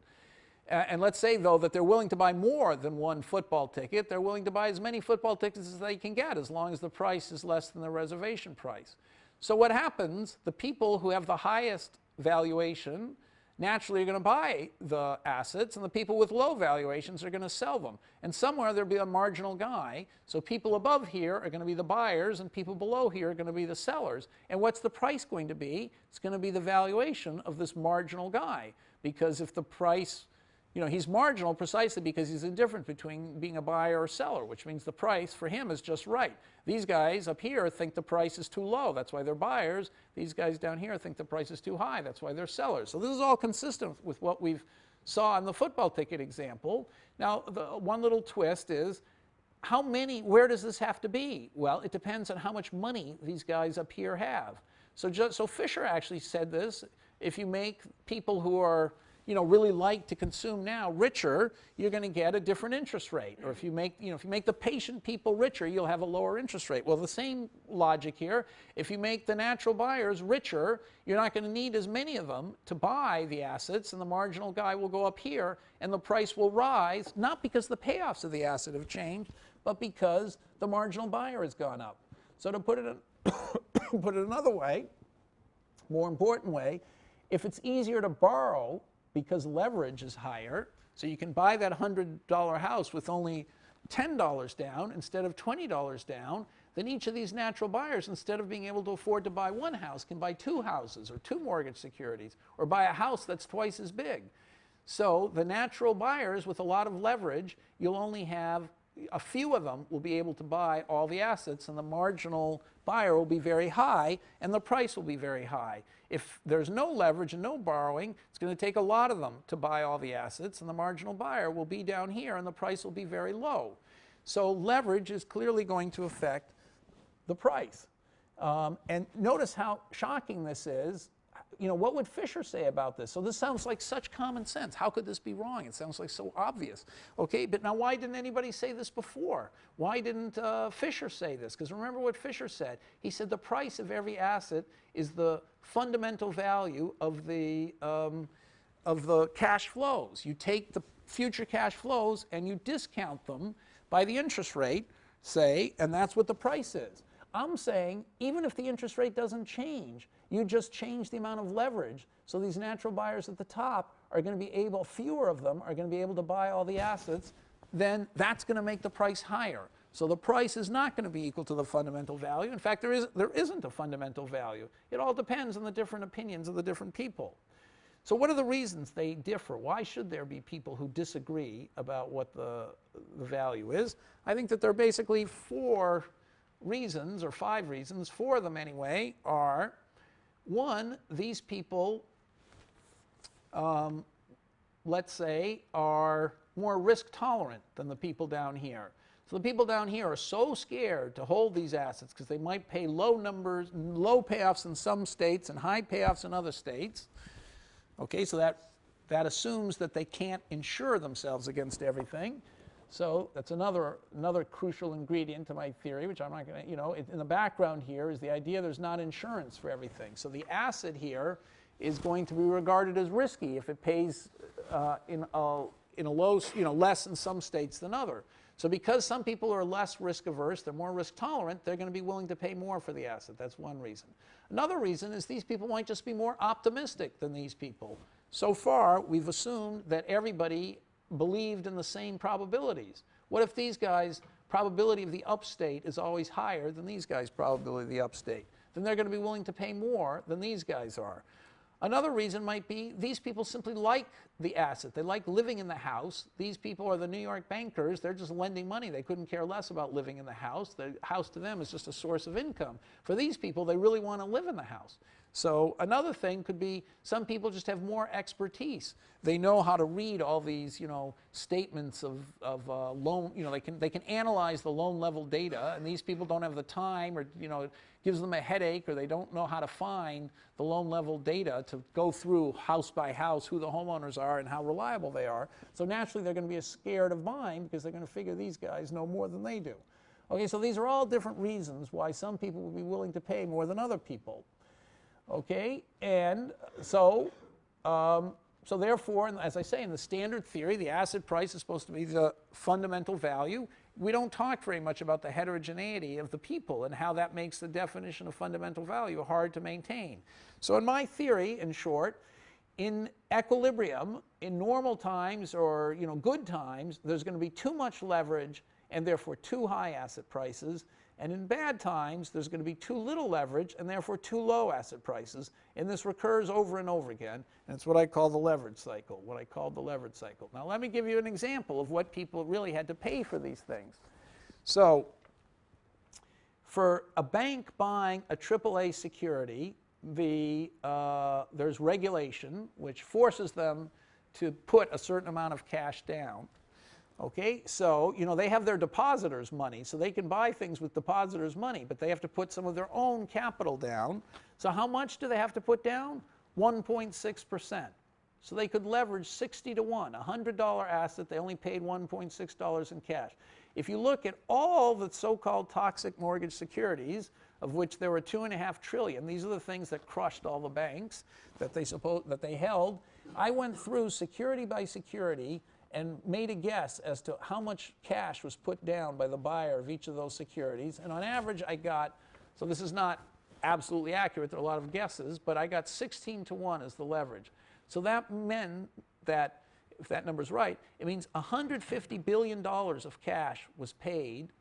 And let's say, though, that they're willing to buy more than 1 football ticket. They're willing to buy as many football tickets as they can get, as long as the price is less than the reservation price. So what happens, the people who have the highest valuation naturally are going to buy the assets, and the people with low valuations are going to sell them. And somewhere there'll be a marginal guy. So people above here are going to be the buyers, and people below here are going to be the sellers. And what's the price going to be? It's going to be the valuation of this marginal guy. Because if the price, he's marginal precisely because he's indifferent between being a buyer or seller, which means the price for him is just right. These guys up here think the price is too low. That's why they're buyers. These guys down here think the price is too high. That's why they're sellers. So this is all consistent with what we've saw in the football ticket example. Now, the one little twist is, where does this have to be? Well, it depends on how much money these guys up here have. So Fisher actually said this. If you make people who are really like to consume now richer, you're going to get a different interest rate. Or if you make, if you make the patient people richer, you'll have a lower interest rate. Well, the same logic here. If you make the natural buyers richer, you're not going to need as many of them to buy the assets, and the marginal guy will go up here, and the price will rise, not because the payoffs of the asset have changed, but because the marginal buyer has gone up. So to put it put it another way, more important way, if it's easier to borrow because leverage is higher, so you can buy that $100 house with only $10 down instead of $20 down, then each of these natural buyers, instead of being able to afford to buy one house, can buy two houses or two mortgage securities, or buy a house that's twice as big. So the natural buyers with a lot of leverage, you'll only have a few of them will be able to buy all the assets, and the marginal buyer will be very high, and the price will be very high. If there's no leverage and no borrowing, it's going to take a lot of them to buy all the assets, and the marginal buyer will be down here, and the price will be very low. So leverage is clearly going to affect the price. And notice how shocking this is. What would Fisher say about this? So this sounds like such common sense. How could this be wrong? It sounds like so obvious. Okay, but now why didn't anybody say this before? Why didn't Fisher say this? Because remember what Fisher said. He said the price of every asset is the fundamental value of the cash flows. You take the future cash flows and you discount them by the interest rate, say, and that's what the price is. I'm saying even if the interest rate doesn't change, you just change the amount of leverage. So these natural buyers at the top are going to be able, fewer of them are going to be able to buy all the assets, then that's going to make the price higher. So the price is not going to be equal to the fundamental value. In fact, there isn't a fundamental value. It all depends on the different opinions of the different people. So what are the reasons they differ? Why should there be people who disagree about what the value is? I think that there are basically 4 reasons, or 5 reasons. 4 of them anyway are: 1, these people, let's say, are more risk tolerant than the people down here. So the people down here are so scared to hold these assets because they might pay low payoffs in some states and high payoffs in other states. Okay, so that assumes that they can't insure themselves against everything. So that's another crucial ingredient to my theory, which I'm not going to, in the background here is the idea there's not insurance for everything. So the asset here is going to be regarded as risky if it pays in a low, less in some states than other. So because some people are less risk averse, they're more risk tolerant, they're going to be willing to pay more for the asset. That's one reason. Another reason is these people might just be more optimistic than these people. So far, we've assumed that everybody believed in the same probabilities. What if these guys' probability of the upstate is always higher than these guys' probability of the upstate? Then they're going to be willing to pay more than these guys are. Another reason might be these people simply like the asset. They like living in the house. These people are the New York bankers. They're just lending money. They couldn't care less about living in the house. The house to them is just a source of income. For these people, they really want to live in the house. So another thing could be some people just have more expertise. They know how to read all these, statements of loan. They can analyze the loan level data, and these people don't have the time, or it gives them a headache, or they don't know how to find the loan level data to go through house by house who the homeowners are and how reliable they are. So naturally, they're going to be scared of buying because they're going to figure these guys know more than they do. Okay, so these are all different reasons why some people will be willing to pay more than other people. Okay, and so therefore, as I say, in the standard theory, the asset price is supposed to be the fundamental value. We don't talk very much about the heterogeneity of the people and how that makes the definition of fundamental value hard to maintain. So in my theory, in short, in equilibrium, in normal times or good times, there's going to be too much leverage and therefore too high asset prices. And in bad times, there's going to be too little leverage and therefore too low asset prices. And this recurs over and over again. And it's what I call the leverage cycle, Now let me give you an example of what people really had to pay for these things. So for a bank buying a AAA security, there's regulation which forces them to put a certain amount of cash down. Okay, so they have their depositors' money, so they can buy things with depositors' money, but they have to put some of their own capital down. So how much do they have to put down? 1.6%. So they could leverage 60 to 1, a $100 asset, they only paid $1.6 in cash. If you look at all the so-called toxic mortgage securities, of which there were 2.5 trillion, these are the things that crushed all the banks that they held. I went through security by security and made a guess as to how much cash was put down by the buyer of each of those securities. And on average, I got, so this is not absolutely accurate, there are a lot of guesses, but I got 16 to 1 as the leverage. So that meant that, if that number's right, it means $150 billion of cash was paid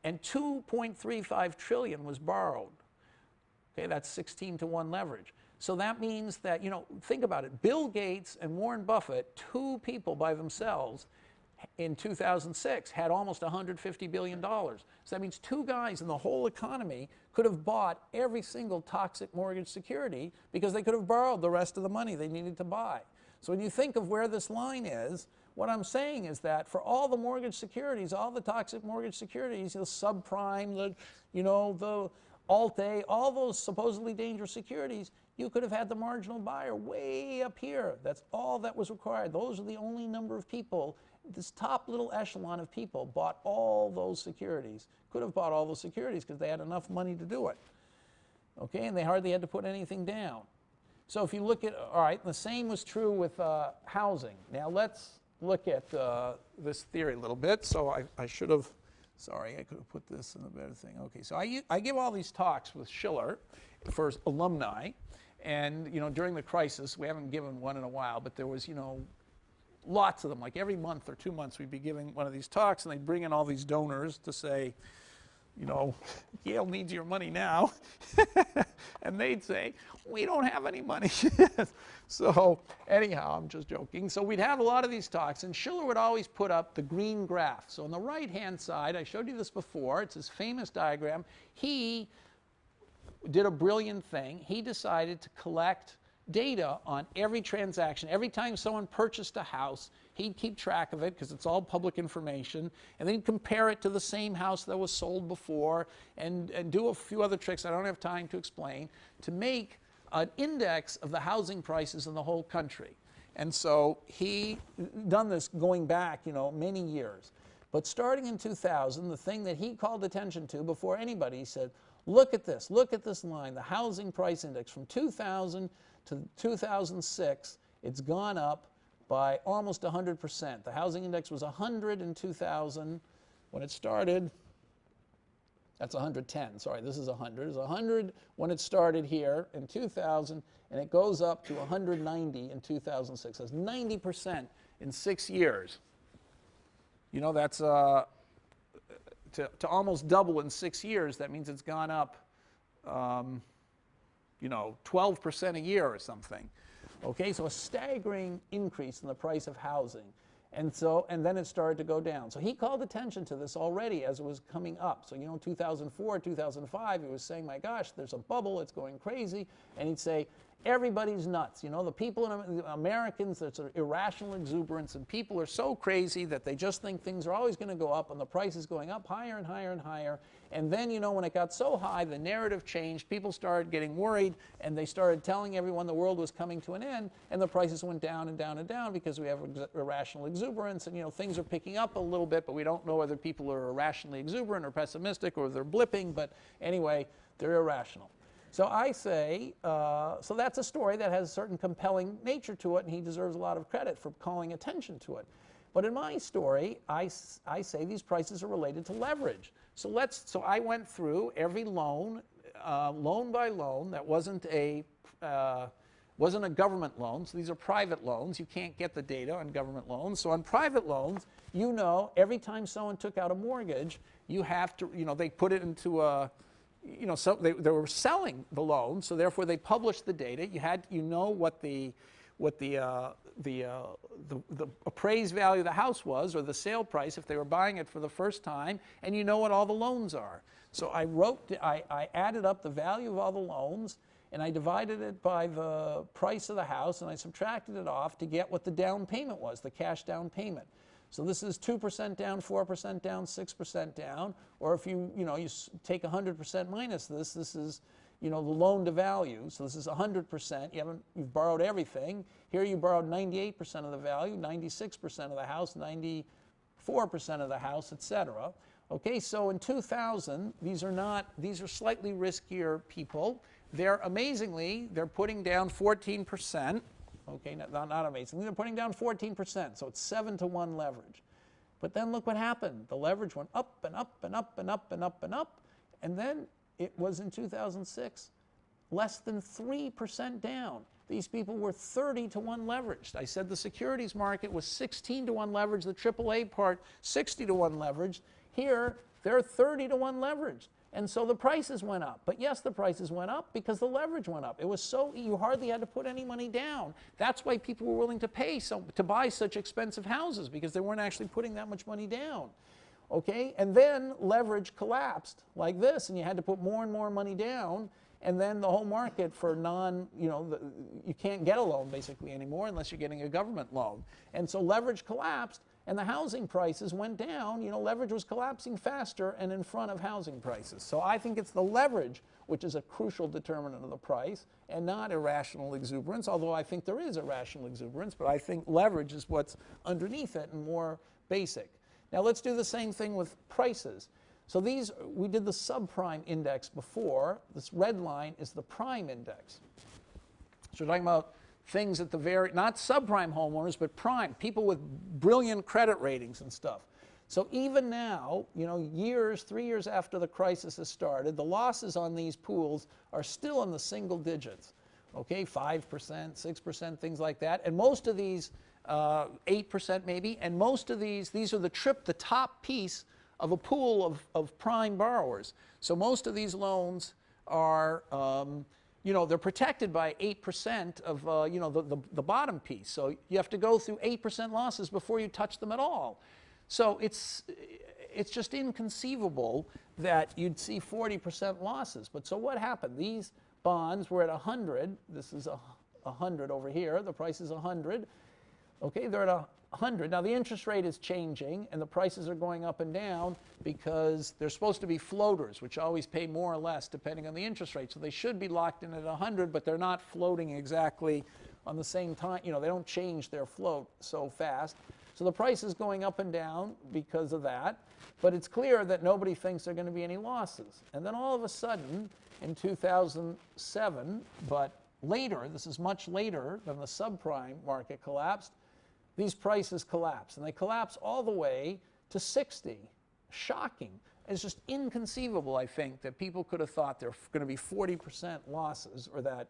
and 2.35 trillion was borrowed. Okay, that's 16 to 1 leverage. So that means that, you know, think about it. Bill Gates and Warren Buffett, two people by themselves, in 2006 had almost $150 billion. So that means two guys in the whole economy could have bought every single toxic mortgage security because they could have borrowed the rest of the money they needed to buy. So when you think of where this line is, what I'm saying is that for all the mortgage securities, all the toxic mortgage securities, the subprime, the Alt-A, all those supposedly dangerous securities, you could have had the marginal buyer way up here. That's all that was required. Those are the only number of people. This top little echelon of people bought all those securities, could have bought all those securities because they had enough money to do it. Okay, and they hardly had to put anything down. So if you look at, all right, the same was true with housing. Now let's look at this theory a little bit. So I should have, sorry, I could have put this in a better thing. Okay, so I give all these talks with Schiller for alumni. And, you know, during the crisis, we haven't given one in a while, but there was, you know, lots of them. Like every month or 2 months, we'd be giving one of these talks, and they'd bring in all these donors to say, you know, Yale needs your money now. And they'd say, we don't have any money. So anyhow, I'm just joking. So we'd have a lot of these talks, and Schiller would always put up the green graph. So on the right-hand side, I showed you this before, it's his famous diagram. He did a brilliant thing. He decided to collect data on every transaction. Every time someone purchased a house, he'd keep track of it because it's all public information, and then he'd compare it to the same house that was sold before and do a few other tricks I don't have time to explain to make an index of the housing prices in the whole country. And so he done this going back, you know, many years. But starting in 2000, the thing that he called attention to before anybody, he said, look at this line, the housing price index from 2000 to 2006, it's gone up by almost 100%. The housing index was 100 in 2000 when it started. That's 110, sorry, this is 100. It was 100 when it started here in 2000, and it goes up to 190 in 2006. That's 90% in 6 years. You know, that's to almost double in 6 years. That means it's gone up, you know, 12% a year or something. Okay, so a staggering increase in the price of housing. And then it started to go down. So he called attention to this already as it was coming up. So, you know, 2004, 2005, he was saying, my gosh, there's a bubble, it's going crazy. And he'd say, everybody's nuts. You know, the people in Americans, there's an irrational exuberance, and people are so crazy that they just think things are always going to go up, and the price is going up higher and higher and higher. And then, you know, when it got so high, the narrative changed. People started getting worried, and they started telling everyone the world was coming to an end, and the prices went down and down and down because we have irrational exuberance, and, you know, things are picking up a little bit, but we don't know whether people are irrationally exuberant or pessimistic or they're blipping, but anyway, they're irrational. So I say, so that's a story that has a certain compelling nature to it, and he deserves a lot of credit for calling attention to it. But in my story, I say these prices are related to leverage. So I went through every loan, loan by loan, that wasn't a government loan. So these are private loans. You can't get the data on government loans. So on private loans, you know, every time someone took out a mortgage, you have to, you know, they put it into a, you know, so they were selling the loan, so therefore they published the data. You know what the appraised value of the house was, or the sale price if they were buying it for the first time, and you know what all the loans are. So I added up the value of all the loans, and I divided it by the price of the house, and I subtracted it off to get what the down payment was, the cash down payment. So this is 2% down, 4% down, 6% down. Or if you take 100% minus this is you know, the loan to value. So this is 100%. You've borrowed everything. Here you borrowed 98% of the value, 96% of the house, 94% of the house, etc. Okay, so in 2000, these are slightly riskier people. They're amazingly, they're putting down 14%. Okay, not amazingly, they're putting down 14%. So it's 7-to-1 leverage. But then look what happened. The leverage went up and up and up and up and up and up. And then it was in 2006 less than 3% down. These people were 30-to-1 leveraged. I said the securities market was 16-to-1 leveraged, the AAA part 60-to-1 leveraged. Here, they're 30-to-1 leveraged. And so the prices went up. But yes, the prices went up because the leverage went up. It was so, you hardly had to put any money down. That's why people were willing to pay to buy such expensive houses, because they weren't actually putting that much money down. Okay, and then leverage collapsed like this, and you had to put more and more money down, and then the whole market for you can't get a loan basically anymore unless you're getting a government loan. And so leverage collapsed, and the housing prices went down. You know, leverage was collapsing faster and in front of housing prices. So I think it's the leverage which is a crucial determinant of the price, and not irrational exuberance, although I think there is irrational exuberance, but I think leverage is what's underneath it and more basic. Now let's do the same thing with prices. So we did the subprime index before. This red line is the prime index. So we're talking about things at the not subprime homeowners, but prime, people with brilliant credit ratings and stuff. So even now, you know, 3 years after the crisis has started, the losses on these pools are still in the single digits. Okay, 5%, 6%, things like that. And most of these, 8% maybe, and most of these are the top piece of a pool of prime borrowers. So most of these loans are, you know, they're protected by 8% of, you know, the bottom piece. So you have to go through 8% losses before you touch them at all. So it's just inconceivable that you'd see 40% losses. But so what happened? These bonds were at 100. This is 100 over here. The price is 100. Okay, they're at 100. Now the interest rate is changing and the prices are going up and down because they're supposed to be floaters, which always pay more or less depending on the interest rate. So they should be locked in at 100, but they're not floating exactly on the same time. You know, they don't change their float so fast. So the price is going up and down because of that. But it's clear that nobody thinks there are going to be any losses. And then all of a sudden, in 2007, but later, this is much later than the subprime market collapsed, these prices collapse. And they collapse all the way to 60. Shocking. It's just inconceivable, I think, that people could have thought there were going to be 40% losses, or that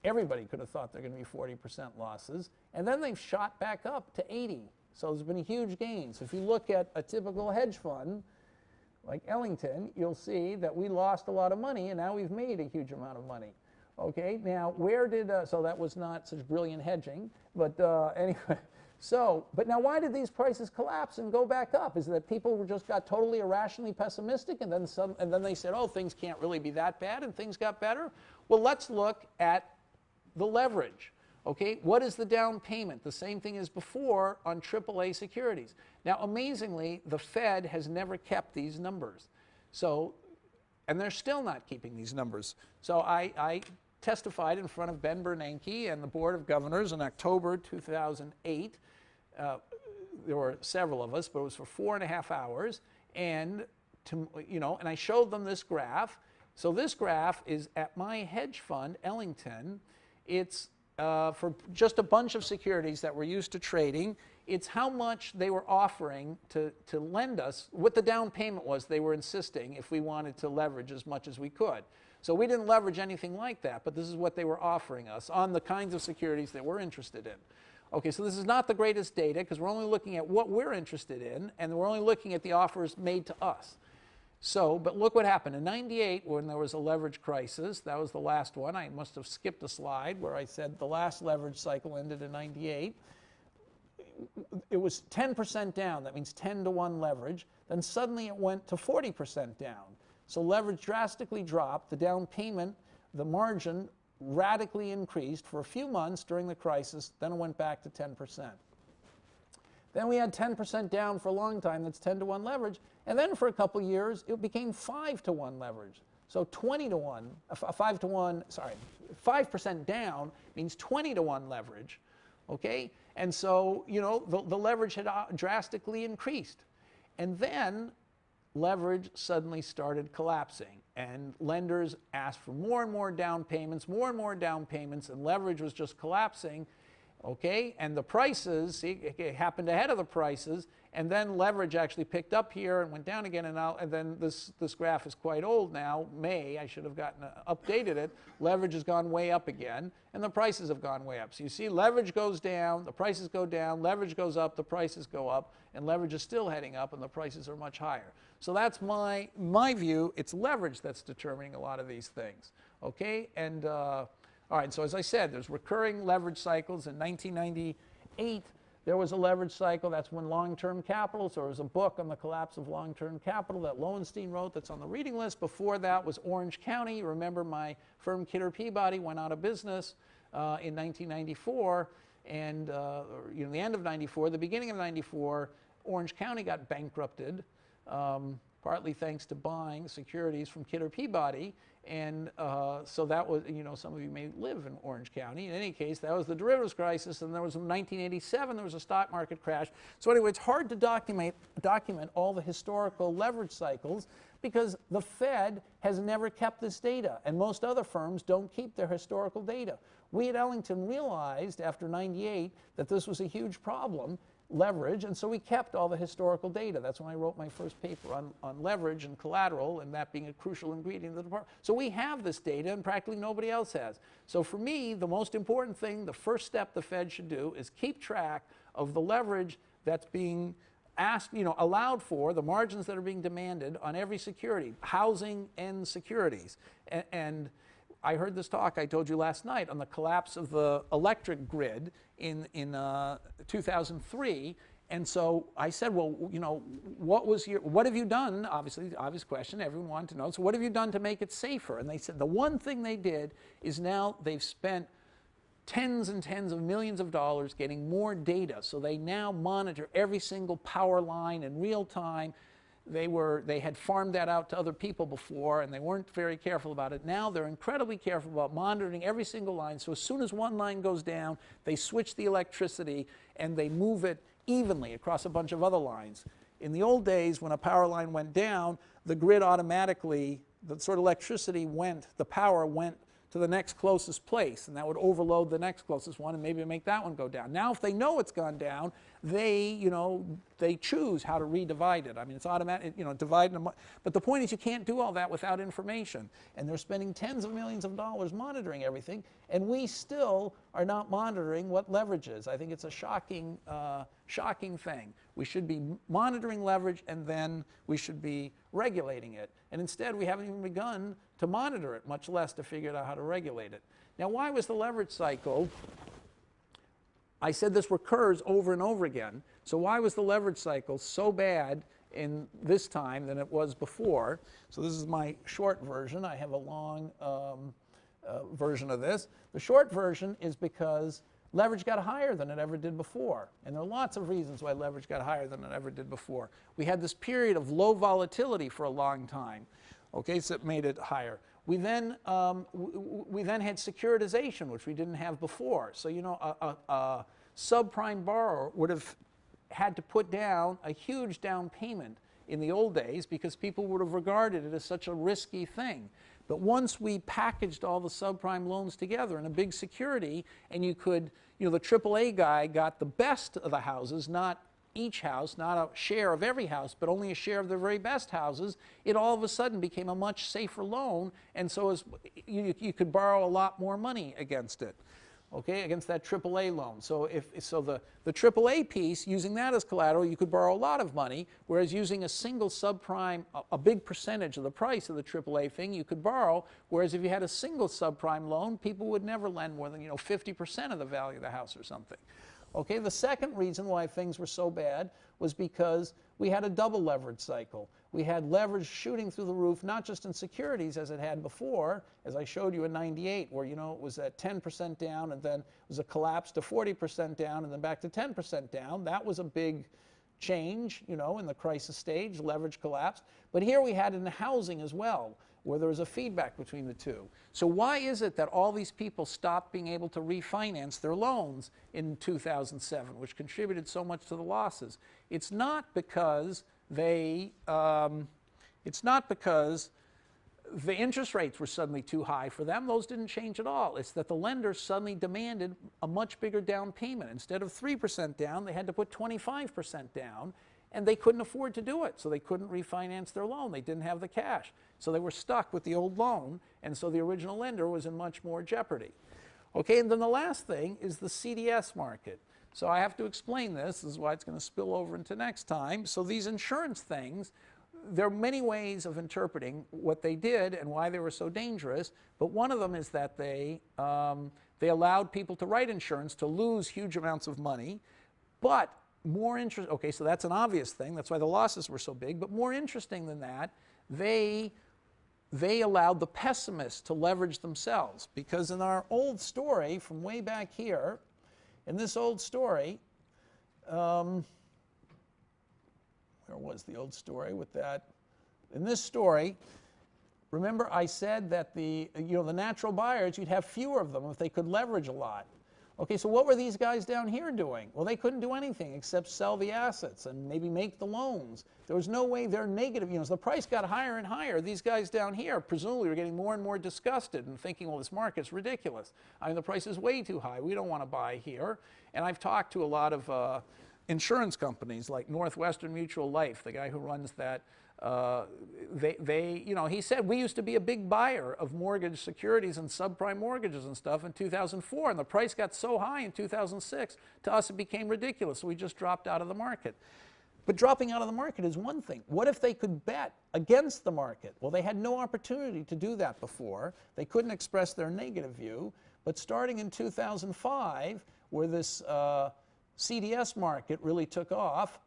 everybody could have thought there were going to be 40% losses. And then they've shot back up to 80. So there's been a huge gain. So if you look at a typical hedge fund, like Ellington, you'll see that we lost a lot of money, and now we've made a huge amount of money. Okay, now where did, so that was not such brilliant hedging, but anyway. So, but now why did these prices collapse and go back up? Is it that people just got totally irrationally pessimistic, and then they said, oh, things can't really be that bad, and things got better? Well, let's look at the leverage. Okay, what is the down payment? The same thing as before on AAA securities. Now, amazingly, the Fed has never kept these numbers. So, and they're still not keeping these numbers. So I testified in front of Ben Bernanke and the Board of Governors in October 2008. There were several of us, but it was for 4.5 hours. And, and I showed them this graph. So this graph is at my hedge fund, Ellington. It's for just a bunch of securities that we're used to trading. It's how much they were offering to lend us, what the down payment was they were insisting if we wanted to leverage as much as we could. So we didn't leverage anything like that, but this is what they were offering us on the kinds of securities that we're interested in. Okay, so this is not the greatest data because we're only looking at what we're interested in, and we're only looking at the offers made to us. So, but look what happened. In '98, when there was a leverage crisis, that was the last one. I must have skipped a slide where I said the last leverage cycle ended in '98. It was 10% down. That means 10-to-1 leverage. Then suddenly it went to 40% down. So leverage drastically dropped. The down payment, the margin radically increased for a few months during the crisis. Then it went back to 10%. Then we had 10% down for a long time. That's 10-to-1 leverage. And then for a couple years, it became 5-to-1 leverage. So 20 to 1, 5 to 1, sorry, 5% down means 20 to 1 leverage, okay? And so, you know, the leverage had drastically increased. And then leverage suddenly started collapsing, and lenders asked for more and more down payments, and leverage was just collapsing, okay? And the prices, see, it happened ahead of the prices, and then leverage actually picked up here and went down again, and then this graph is quite old now. I should have updated it. Leverage has gone way up again, and the prices have gone way up. So you see leverage goes down, the prices go down, leverage goes up, the prices go up, and leverage is still heading up, and the prices are much higher. So that's my view. It's leverage that's determining a lot of these things, okay? And all right, so as I said, there's recurring leverage cycles. In 1998, there was a leverage cycle. That's when long-term capital, so there was a book on the collapse of long-term capital that Lowenstein wrote that's on the reading list. Before that was Orange County. Remember, my firm Kidder Peabody went out of business in 1994, and you know, the end of 94, the beginning of 94, Orange County got bankrupted, partly thanks to buying securities from Kidder Peabody. And so that was, you know, some of you may live in Orange County. In any case, that was the derivatives crisis, and there was in 1987, there was a stock market crash. So anyway, it's hard to document all the historical leverage cycles because the Fed has never kept this data, and most other firms don't keep their historical data. We at Ellington realized after 98 that this was a huge problem, leverage, and so we kept all the historical data. That's when I wrote my first paper on leverage and collateral, and that being a crucial ingredient of the department. So we have this data, and practically nobody else has. So for me, the most important thing, the first step the Fed should do is keep track of the leverage that's being asked, you know, allowed for, the margins that are being demanded on every security, housing and securities. And I heard this talk I told you last night on the collapse of the electric grid in 2003, and so I said, well, you know, what have you done? Obviously, the obvious question everyone wanted to know. So what have you done to make it safer? And they said the one thing they did is now they've spent tens and tens of millions of dollars getting more data. So they now monitor every single power line in real time. They had farmed that out to other people before, and they weren't very careful about it. Now they're incredibly careful about monitoring every single line. So as soon as one line goes down, they switch the electricity and they move it evenly across a bunch of other lines. In the old days, when a power line went down, the grid automatically, the sort of electricity the power went to the next closest place, and that would overload the next closest one and maybe make that one go down. Now, if they know it's gone down, they choose how to redivide it. I mean, it's automatic, you know, divide them. But the point is, you can't do all that without information. And they're spending tens of millions of dollars monitoring everything, and we still are not monitoring what leverage is. I think it's a shocking thing. We should be monitoring leverage, and then we should be regulating it. And instead, we haven't even begun to monitor it, much less to figure out how to regulate it. Now, why was the leverage cycle? I said this recurs over and over again. So why was the leverage cycle so bad in this time than it was before? So this is my short version. I have a long version of this. The short version is because leverage got higher than it ever did before. And there are lots of reasons why leverage got higher than it ever did before. We had this period of low volatility for a long time. Okay, so it made it higher. We then had securitization, which we didn't have before. So, you know, a subprime borrower would have had to put down a huge down payment in the old days because people would have regarded it as such a risky thing. But once we packaged all the subprime loans together in a big security, and you could, you know, the AAA guy got the best of the houses, not each house, not a share of every house, but only a share of the very best houses, it all of a sudden became a much safer loan, and so you could borrow a lot more money against it, okay, against that AAA loan. So the AAA piece, using that as collateral, you could borrow a lot of money, whereas using a single subprime, a big percentage of the price of the AAA thing, you could borrow, whereas if you had a single subprime loan, people would never lend more than, you know, 50% of the value of the house or something. Okay, the second reason why things were so bad was because we had a double leverage cycle. We had leverage shooting through the roof, not just in securities as it had before, as I showed you in 98, where, you know, it was at 10% down, and then it was a collapse to 40% down, and then back to 10% down. That was a big change, you know, in the crisis stage, leverage collapsed. But here we had in the housing as well, where there was a feedback between the two. So why is it that all these people stopped being able to refinance their loans in 2007, which contributed so much to the losses? It's not because the interest rates were suddenly too high for them. Those didn't change at all. It's that the lenders suddenly demanded a much bigger down payment. Instead of 3% down, they had to put 25% down, and they couldn't afford to do it, so they couldn't refinance their loan. They didn't have the cash. So they were stuck with the old loan, and so the original lender was in much more jeopardy. Okay, and then the last thing is the CDS market. So I have to explain this. This is why it's going to spill over into next time. So these insurance things, there are many ways of interpreting what they did and why they were so dangerous, but one of them is that they allowed people to write insurance to lose huge amounts of money, but more interest. Okay, so that's an obvious thing. That's why the losses were so big. But more interesting than that, they allowed the pessimists to leverage themselves. Because in our old story from way back here, in this old story, where was the old story with that? In this story, remember I said that the natural buyers, you'd have fewer of them if they could leverage a lot. Okay, so what were these guys down here doing? Well, they couldn't do anything except sell the assets and maybe make the loans. There was no way they're negative. As the price got higher and higher, these guys down here presumably were getting more and more disgusted and thinking, well, this market's ridiculous. I mean, the price is way too high. We don't want to buy here. And I've talked to a lot of insurance companies like Northwestern Mutual Life, the guy who runs that. He said, we used to be a big buyer of mortgage securities and subprime mortgages and stuff in 2004, and the price got so high in 2006, to us it became ridiculous, so we just dropped out of the market. But dropping out of the market is one thing. What if they could bet against the market? Well, they had no opportunity to do that before. They couldn't express their negative view, but starting in 2005, where this CDS market really took off,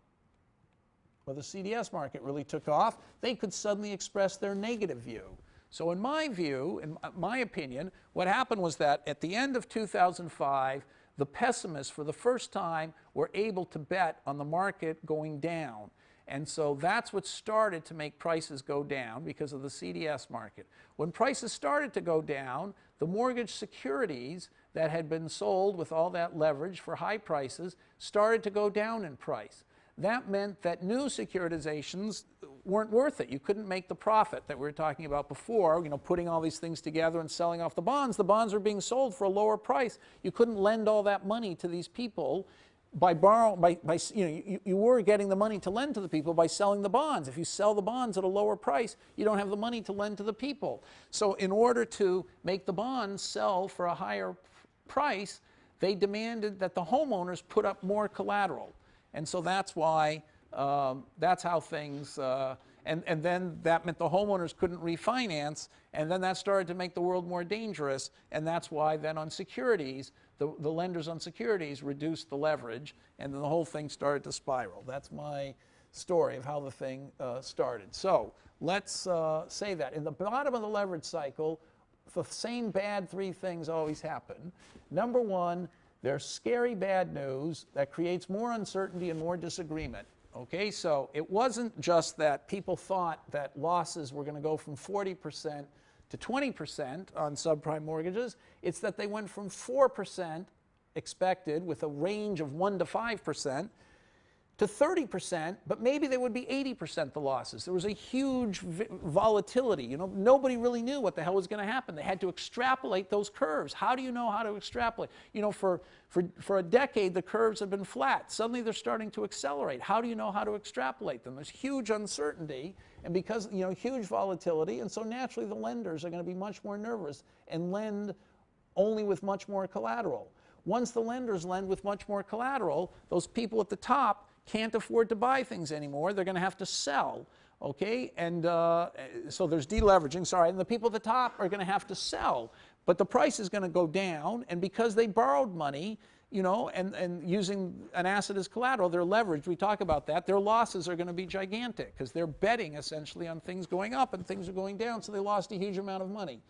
they could suddenly express their negative view. So in my view, in my opinion, what happened was that at the end of 2005, the pessimists for the first time were able to bet on the market going down. And so that's what started to make prices go down because of the CDS market. When prices started to go down, the mortgage securities that had been sold with all that leverage for high prices started to go down in price. That meant that new securitizations weren't worth it. You couldn't make the profit that we were talking about before, putting all these things together and selling off the bonds. The bonds were being sold for a lower price. You couldn't lend all that money to these people by you were getting the money to lend to the people by selling the bonds. If you sell the bonds at a lower price, you don't have the money to lend to the people. So in order to make the bonds sell for a higher price, they demanded that the homeowners put up more collateral. And so that's why, that's how things, and then that meant the homeowners couldn't refinance, and then that started to make the world more dangerous, and that's why then on securities, the lenders on securities reduced the leverage, and then the whole thing started to spiral. That's my story of how the thing started. So let's say that. In the bottom of the leverage cycle, the same bad three things always happen. Number one, there's scary bad news that creates more uncertainty and more disagreement. Okay, so it wasn't just that people thought that losses were going to go from 40% to 20% on subprime mortgages. It's that they went from 4% expected with a range of 1 to 5% to 30%, but maybe they would be 80% the losses. There was a huge volatility. Nobody really knew what the hell was going to happen. They had to extrapolate those curves. How do you know how to extrapolate? For a decade, the curves have been flat. Suddenly, they're starting to accelerate. How do you know how to extrapolate them? There's huge uncertainty, and because, huge volatility, and so naturally, the lenders are going to be much more nervous and lend only with much more collateral. Once the lenders lend with much more collateral, those people at the top can't afford to buy things anymore. They're going to have to sell, okay? And so there's deleveraging, sorry, and the people at the top are going to have to sell. But the price is going to go down, and because they borrowed money, and using an asset as collateral, they're leveraged, we talk about that, their losses are going to be gigantic because they're betting essentially on things going up and things are going down, so they lost a huge amount of money.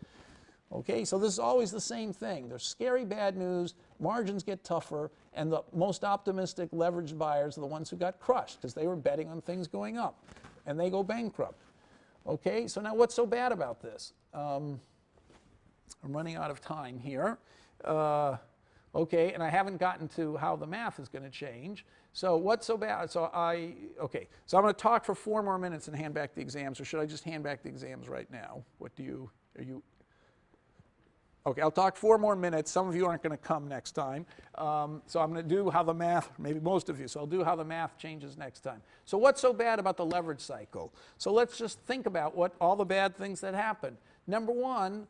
Okay, so this is always the same thing. There's scary bad news, margins get tougher, and the most optimistic leveraged buyers are the ones who got crushed because they were betting on things going up, and they go bankrupt. Okay, so now what's so bad about this? I'm running out of time here. Okay, and I haven't gotten to how the math is going to change. So what's so bad? So I'm going to talk for 4 more minutes and hand back the exams, or should I just hand back the exams right now? Okay, I'll talk 4 more minutes. Some of you aren't going to come next time. So I'm going to do how the math, maybe most of you, so I'll do how the math changes next time. So what's so bad about the leverage cycle? So let's just think about what all the bad things that happen. Number one,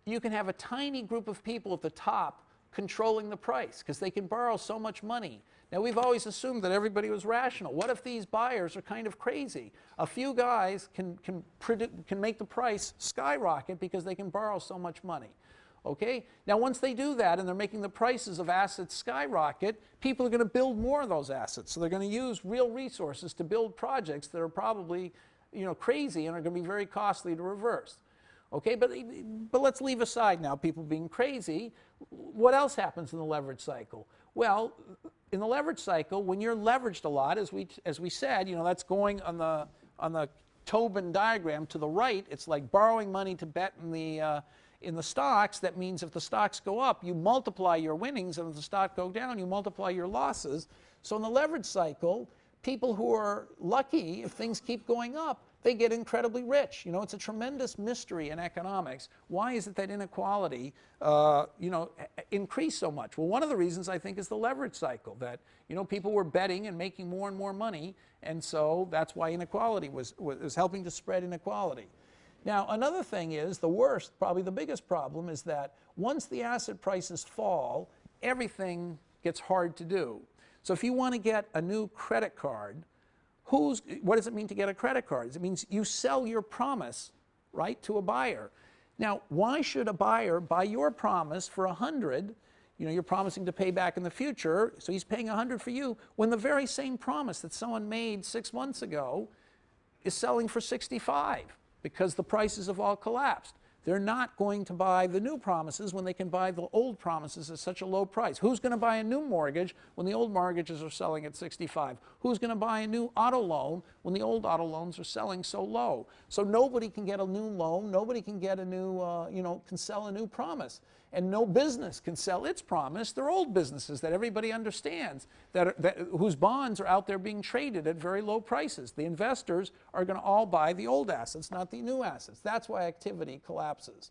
you can have a tiny group of people at the top controlling the price because they can borrow so much money. Now, we've always assumed that everybody was rational. What if these buyers are kind of crazy? A few guys can make the price skyrocket because they can borrow so much money. Okay? Now, once they do that and they're making the prices of assets skyrocket, people are going to build more of those assets. So they're going to use real resources to build projects that are probably, crazy and are going to be very costly to reverse. Okay, but let's leave aside now people being crazy. What else happens in the leverage cycle? Well, in the leverage cycle, when you're leveraged a lot, as we said, that's going on the Tobin diagram to the right. It's like borrowing money to bet in the stocks. That means if the stocks go up, you multiply your winnings, and if the stock go down, you multiply your losses. So in the leverage cycle, people who are lucky, if things keep going up, they get incredibly rich. It's a tremendous mystery in economics. Why is it that inequality, increased so much? Well, one of the reasons I think is the leverage cycle, that, people were betting and making more and more money, and so that's why inequality was helping to spread inequality. Now, another thing is, the worst, probably the biggest problem, is that once the asset prices fall, everything gets hard to do. So if you want to get a new credit card, what does it mean to get a credit card? It means you sell your promise, right, to a buyer. Now, why should a buyer buy your promise for 100? You're promising to pay back in the future, so he's paying 100 for you, when the very same promise that someone made 6 months ago is selling for 65 because the prices have all collapsed. They're not going to buy the new promises when they can buy the old promises at such a low price. Who's going to buy a new mortgage when the old mortgages are selling at 65? Who's going to buy a new auto loan when the old auto loans are selling so low? So nobody can get a new loan. Nobody can get a new, can sell a new promise. And no business can sell its promise. They're old businesses that everybody understands, whose bonds are out there being traded at very low prices. The investors are going to all buy the old assets, not the new assets. That's why activity collapses.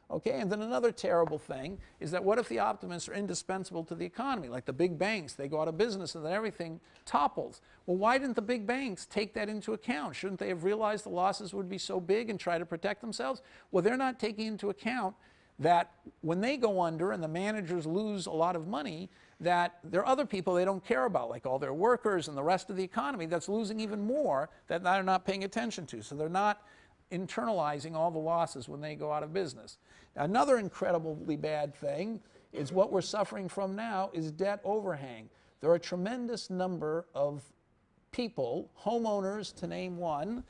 Okay, and then another terrible thing is that what if the optimists are indispensable to the economy, like the big banks? They go out of business and then everything topples. Well, why didn't the big banks take that into account? Shouldn't they have realized the losses would be so big and try to protect themselves? Well, they're not taking into account that when they go under and the managers lose a lot of money, that there are other people they don't care about, like all their workers and the rest of the economy that's losing even more that they're not paying attention to. So they're not internalizing all the losses when they go out of business. Now, another incredibly bad thing is what we're suffering from now is debt overhang. There are a tremendous number of people, homeowners to name one,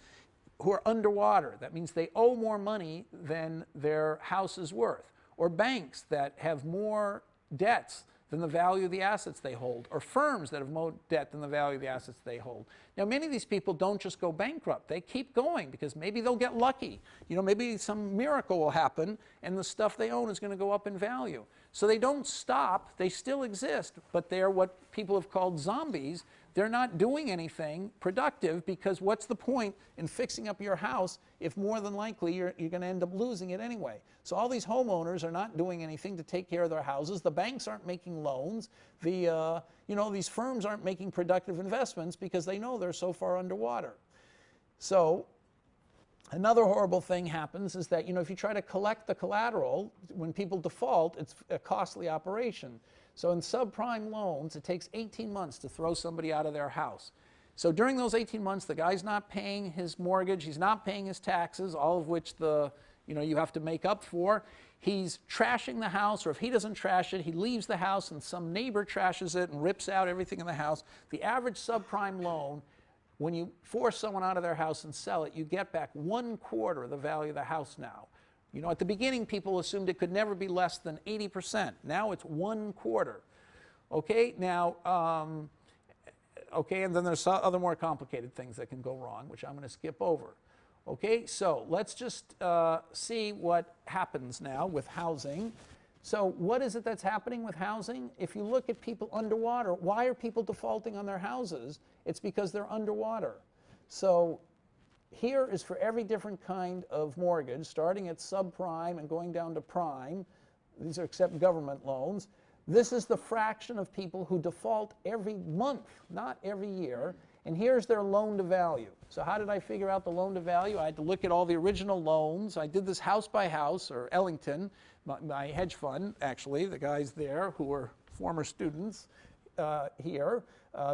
who are underwater. That means they owe more money than their house is worth. Or banks that have more debts than the value of the assets they hold. Or firms that have more debt than the value of the assets they hold. Now, many of these people don't just go bankrupt. They keep going because maybe they'll get lucky. Maybe some miracle will happen and the stuff they own is going to go up in value. So they don't stop. They still exist, but they're what people have called zombies. They're not doing anything productive because what's the point in fixing up your house if more than likely you're going to end up losing it anyway? So all these homeowners are not doing anything to take care of their houses. The banks aren't making loans. These firms aren't making productive investments because they know they're so far underwater. So another horrible thing happens is that, if you try to collect the collateral, when people default, it's a costly operation. So in subprime loans, it takes 18 months to throw somebody out of their house. So during those 18 months, the guy's not paying his mortgage, he's not paying his taxes, all of which you have to make up for. He's trashing the house, or if he doesn't trash it, he leaves the house and some neighbor trashes it and rips out everything in the house. The average subprime loan, when you force someone out of their house and sell it, you get back 1/4 of the value of the house now. At the beginning, people assumed it could never be less than 80%. Now it's 1/4. Okay, now, and then there's other more complicated things that can go wrong, which I'm going to skip over. Okay, so let's just see what happens now with housing. So what is it that's happening with housing? If you look at people underwater, why are people defaulting on their houses? It's because they're underwater. So here is for every different kind of mortgage, starting at subprime and going down to prime. These are except government loans. This is the fraction of people who default every month, not every year. And here's their loan to value. So how did I figure out the loan to value? I had to look at all the original loans. I did this house by house, or Ellington, my hedge fund, actually, the guys there who were former students here.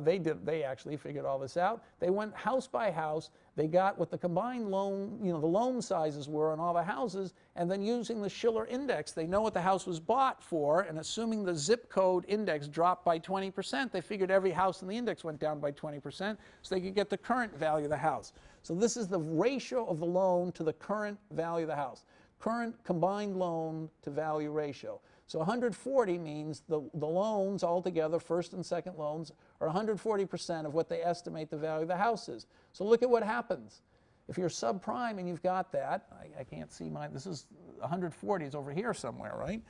They actually figured all this out. They went house by house. They got what the combined loan, the loan sizes were on all the houses, and then using the Schiller index, they know what the house was bought for, and assuming the zip code index dropped by 20%, they figured every house in the index went down by 20%, so they could get the current value of the house. So this is the ratio of the loan to the current value of the house. Current combined loan to value ratio. So 140 means the loans altogether, first and second loans, are 140% of what they estimate the value of the house is. So look at what happens. If you're subprime and you've got that, I can't see mine, this is 140 is over here somewhere, right?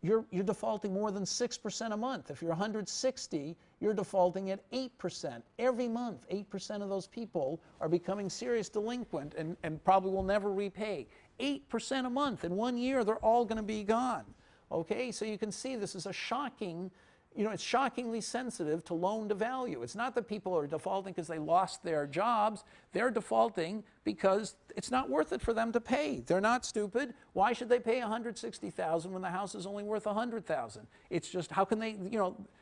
You're defaulting more than 6% a month. If you're 160, you're defaulting at 8%. Every month, 8% of those people are becoming serious delinquent and probably will never repay. 8% a month. In 1 year, they're all going to be gone. Okay, so you can see this is a shocking, it's shockingly sensitive to loan to value. It's not that people are defaulting because they lost their jobs. They're defaulting because it's not worth it for them to pay. They're not stupid. Why should they pay $160,000 when the house is only worth $100,000? It's just, how can they,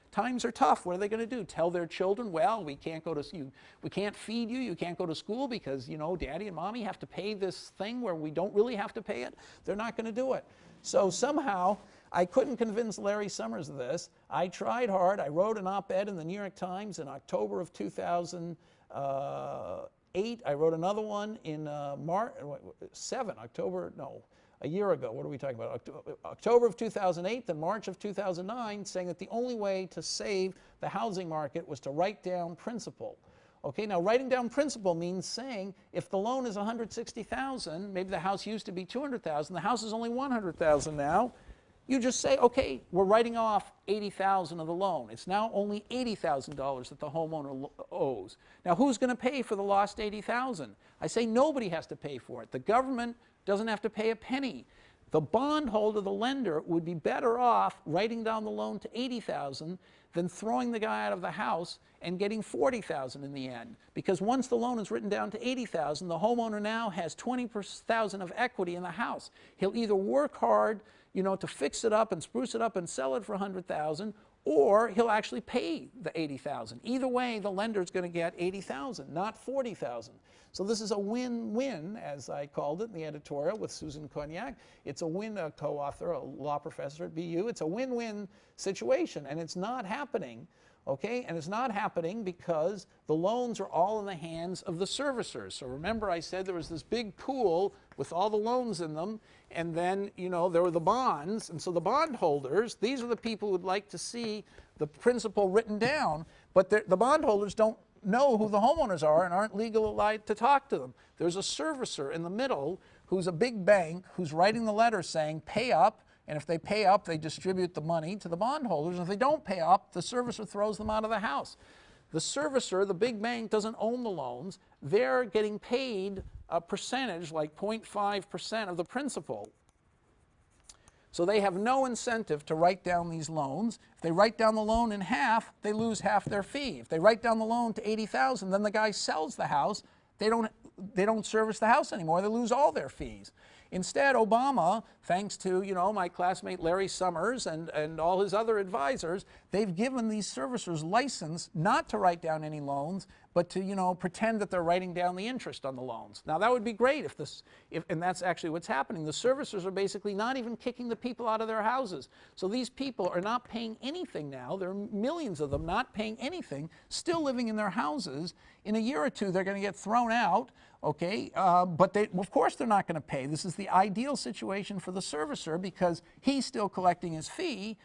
times are tough. What are they going to do? Tell their children, well, we can't go to, we can't feed you, you can't go to school because, daddy and mommy have to pay this thing where we don't really have to pay it. They're not going to do it. So somehow, I couldn't convince Larry Summers of this. I tried hard. I wrote an op-ed in the New York Times in October of 2008. I wrote another one in a year ago. What are we talking about? October of 2008, then March of 2009, saying that the only way to save the housing market was to write down principal. Okay, now writing down principal means saying if the loan is $160,000, maybe the house used to be $200,000, the house is only $100,000 now. You just say, okay, we're writing off $80,000 of the loan. It's now only $80,000 that the homeowner owes. Now, who's going to pay for the lost $80,000? I say nobody has to pay for it. The government doesn't have to pay a penny. The bondholder, the lender, would be better off writing down the loan to $80,000 than throwing the guy out of the house and getting $40,000 in the end. Because once the loan is written down to $80,000, the homeowner now has $20,000 of equity in the house. He'll either work hard, to fix it up and spruce it up and sell it for $100,000, or he'll actually pay the $80,000. Either way, the lender's going to get $80,000, not $40,000. So this is a win-win, as I called it in the editorial with Susan Cognac. It's a win, a co-author, a law professor at BU. It's a win-win situation, and it's not happening. Okay, and it's not happening because the loans are all in the hands of the servicers. So remember I said there was this big pool with all the loans in them, and then, there were the bonds, and so the bondholders, these are the people who would like to see the principal written down, but the bondholders don't know who the homeowners are and aren't legally allowed to talk to them. There's a servicer in the middle who's a big bank who's writing the letter saying, pay up. And if they pay up, they distribute the money to the bondholders. And if they don't pay up, the servicer throws them out of the house. The servicer, the big bank, doesn't own the loans. They're getting paid a percentage, like 0.5% of the principal. So they have no incentive to write down these loans. If they write down the loan in half, they lose half their fee. If they write down the loan to $80,000, then the guy sells the house. They don't service the house anymore. They lose all their fees. Instead, Obama, thanks to, my classmate Larry Summers and all his other advisors, they've given these servicers license not to write down any loans, but to, pretend that they're writing down the interest on the loans. Now, that would be great and that's actually what's happening. The servicers are basically not even kicking the people out of their houses. So these people are not paying anything now. There are millions of them not paying anything, still living in their houses. In a year or two, they're going to get thrown out. Okay, but of course they're not going to pay. This is the ideal situation for the servicer because he's still collecting his fee.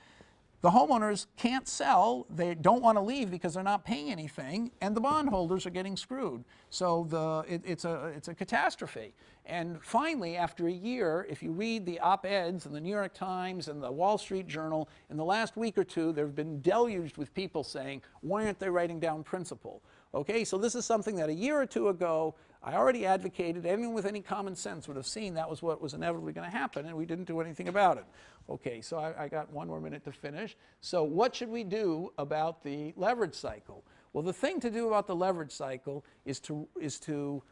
the homeowners can't sell, they don't want to leave because they're not paying anything, and the bondholders are getting screwed. So it's a catastrophe. And finally, after a year, if you read the op-eds in the New York Times and the Wall Street Journal, in the last week or two, they've been deluged with people saying, why aren't they writing down principle? Okay, so this is something that a year or two ago, I already advocated. Anyone with any common sense would have seen that was what was inevitably going to happen, and we didn't do anything about it. Okay, so I got one more minute to finish. So what should we do about the leverage cycle? Well, the thing to do about the leverage cycle is to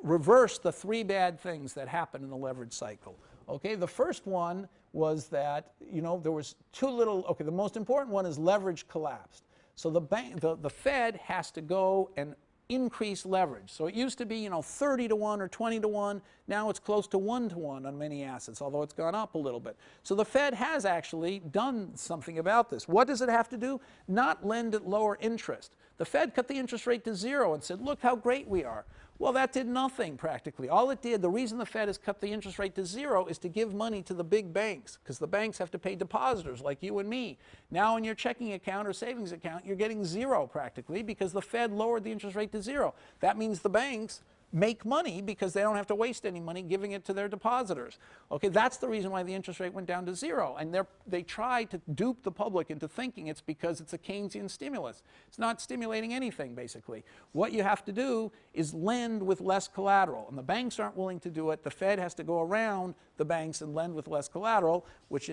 reverse the three bad things that happen in the leverage cycle. Okay, the first one was that, there was too little, okay, the most important one is leverage collapsed. So the Fed has to go and increase leverage. So it used to be, 30 to 1 or 20 to 1. Now it's close to 1 to 1 on many assets, although it's gone up a little bit. So the Fed has actually done something about this. What does it have to do? Not lend at lower interest. The Fed cut the interest rate to 0 and said, look how great we are. Well, that did nothing practically. All it did, the reason the Fed has cut the interest rate to 0 is to give money to the big banks, because the banks have to pay depositors like you and me. Now in your checking account or savings account, you're getting 0 practically because the Fed lowered the interest rate to 0. That means the banks make money because they don't have to waste any money giving it to their depositors. Okay, that's the reason why the interest rate went down to 0. And they try to dupe the public into thinking it's because it's a Keynesian stimulus. It's not stimulating anything, basically. What you have to do is lend with less collateral. And the banks aren't willing to do it. The Fed has to go around the banks and lend with less collateral, which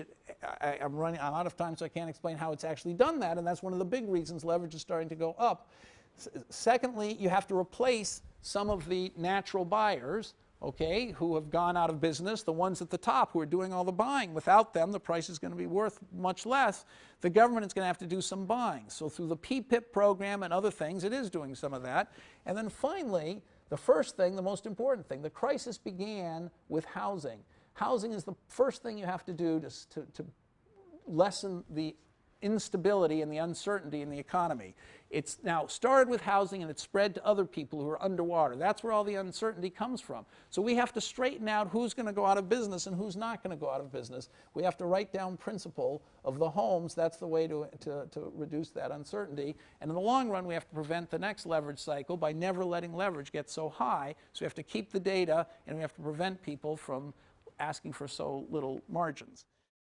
I'm running out of time, so I can't explain how it's actually done that. And that's one of the big reasons leverage is starting to go up. Secondly, you have to replace some of the natural buyers, okay, who have gone out of business, the ones at the top who are doing all the buying. Without them, the price is going to be worth much less. The government is going to have to do some buying. So through the PPIP program and other things, it is doing some of that. And then finally, the first thing, the most important thing, the crisis began with housing. Housing is the first thing you have to do to lessen the instability and the uncertainty in the economy. It's now started with housing and it's spread to other people who are underwater. That's where all the uncertainty comes from. So we have to straighten out who's going to go out of business and who's not going to go out of business. We have to write down principle of the homes. That's the way to reduce that uncertainty. And in the long run, we have to prevent the next leverage cycle by never letting leverage get so high. So we have to keep the data and we have to prevent people from asking for so little margins.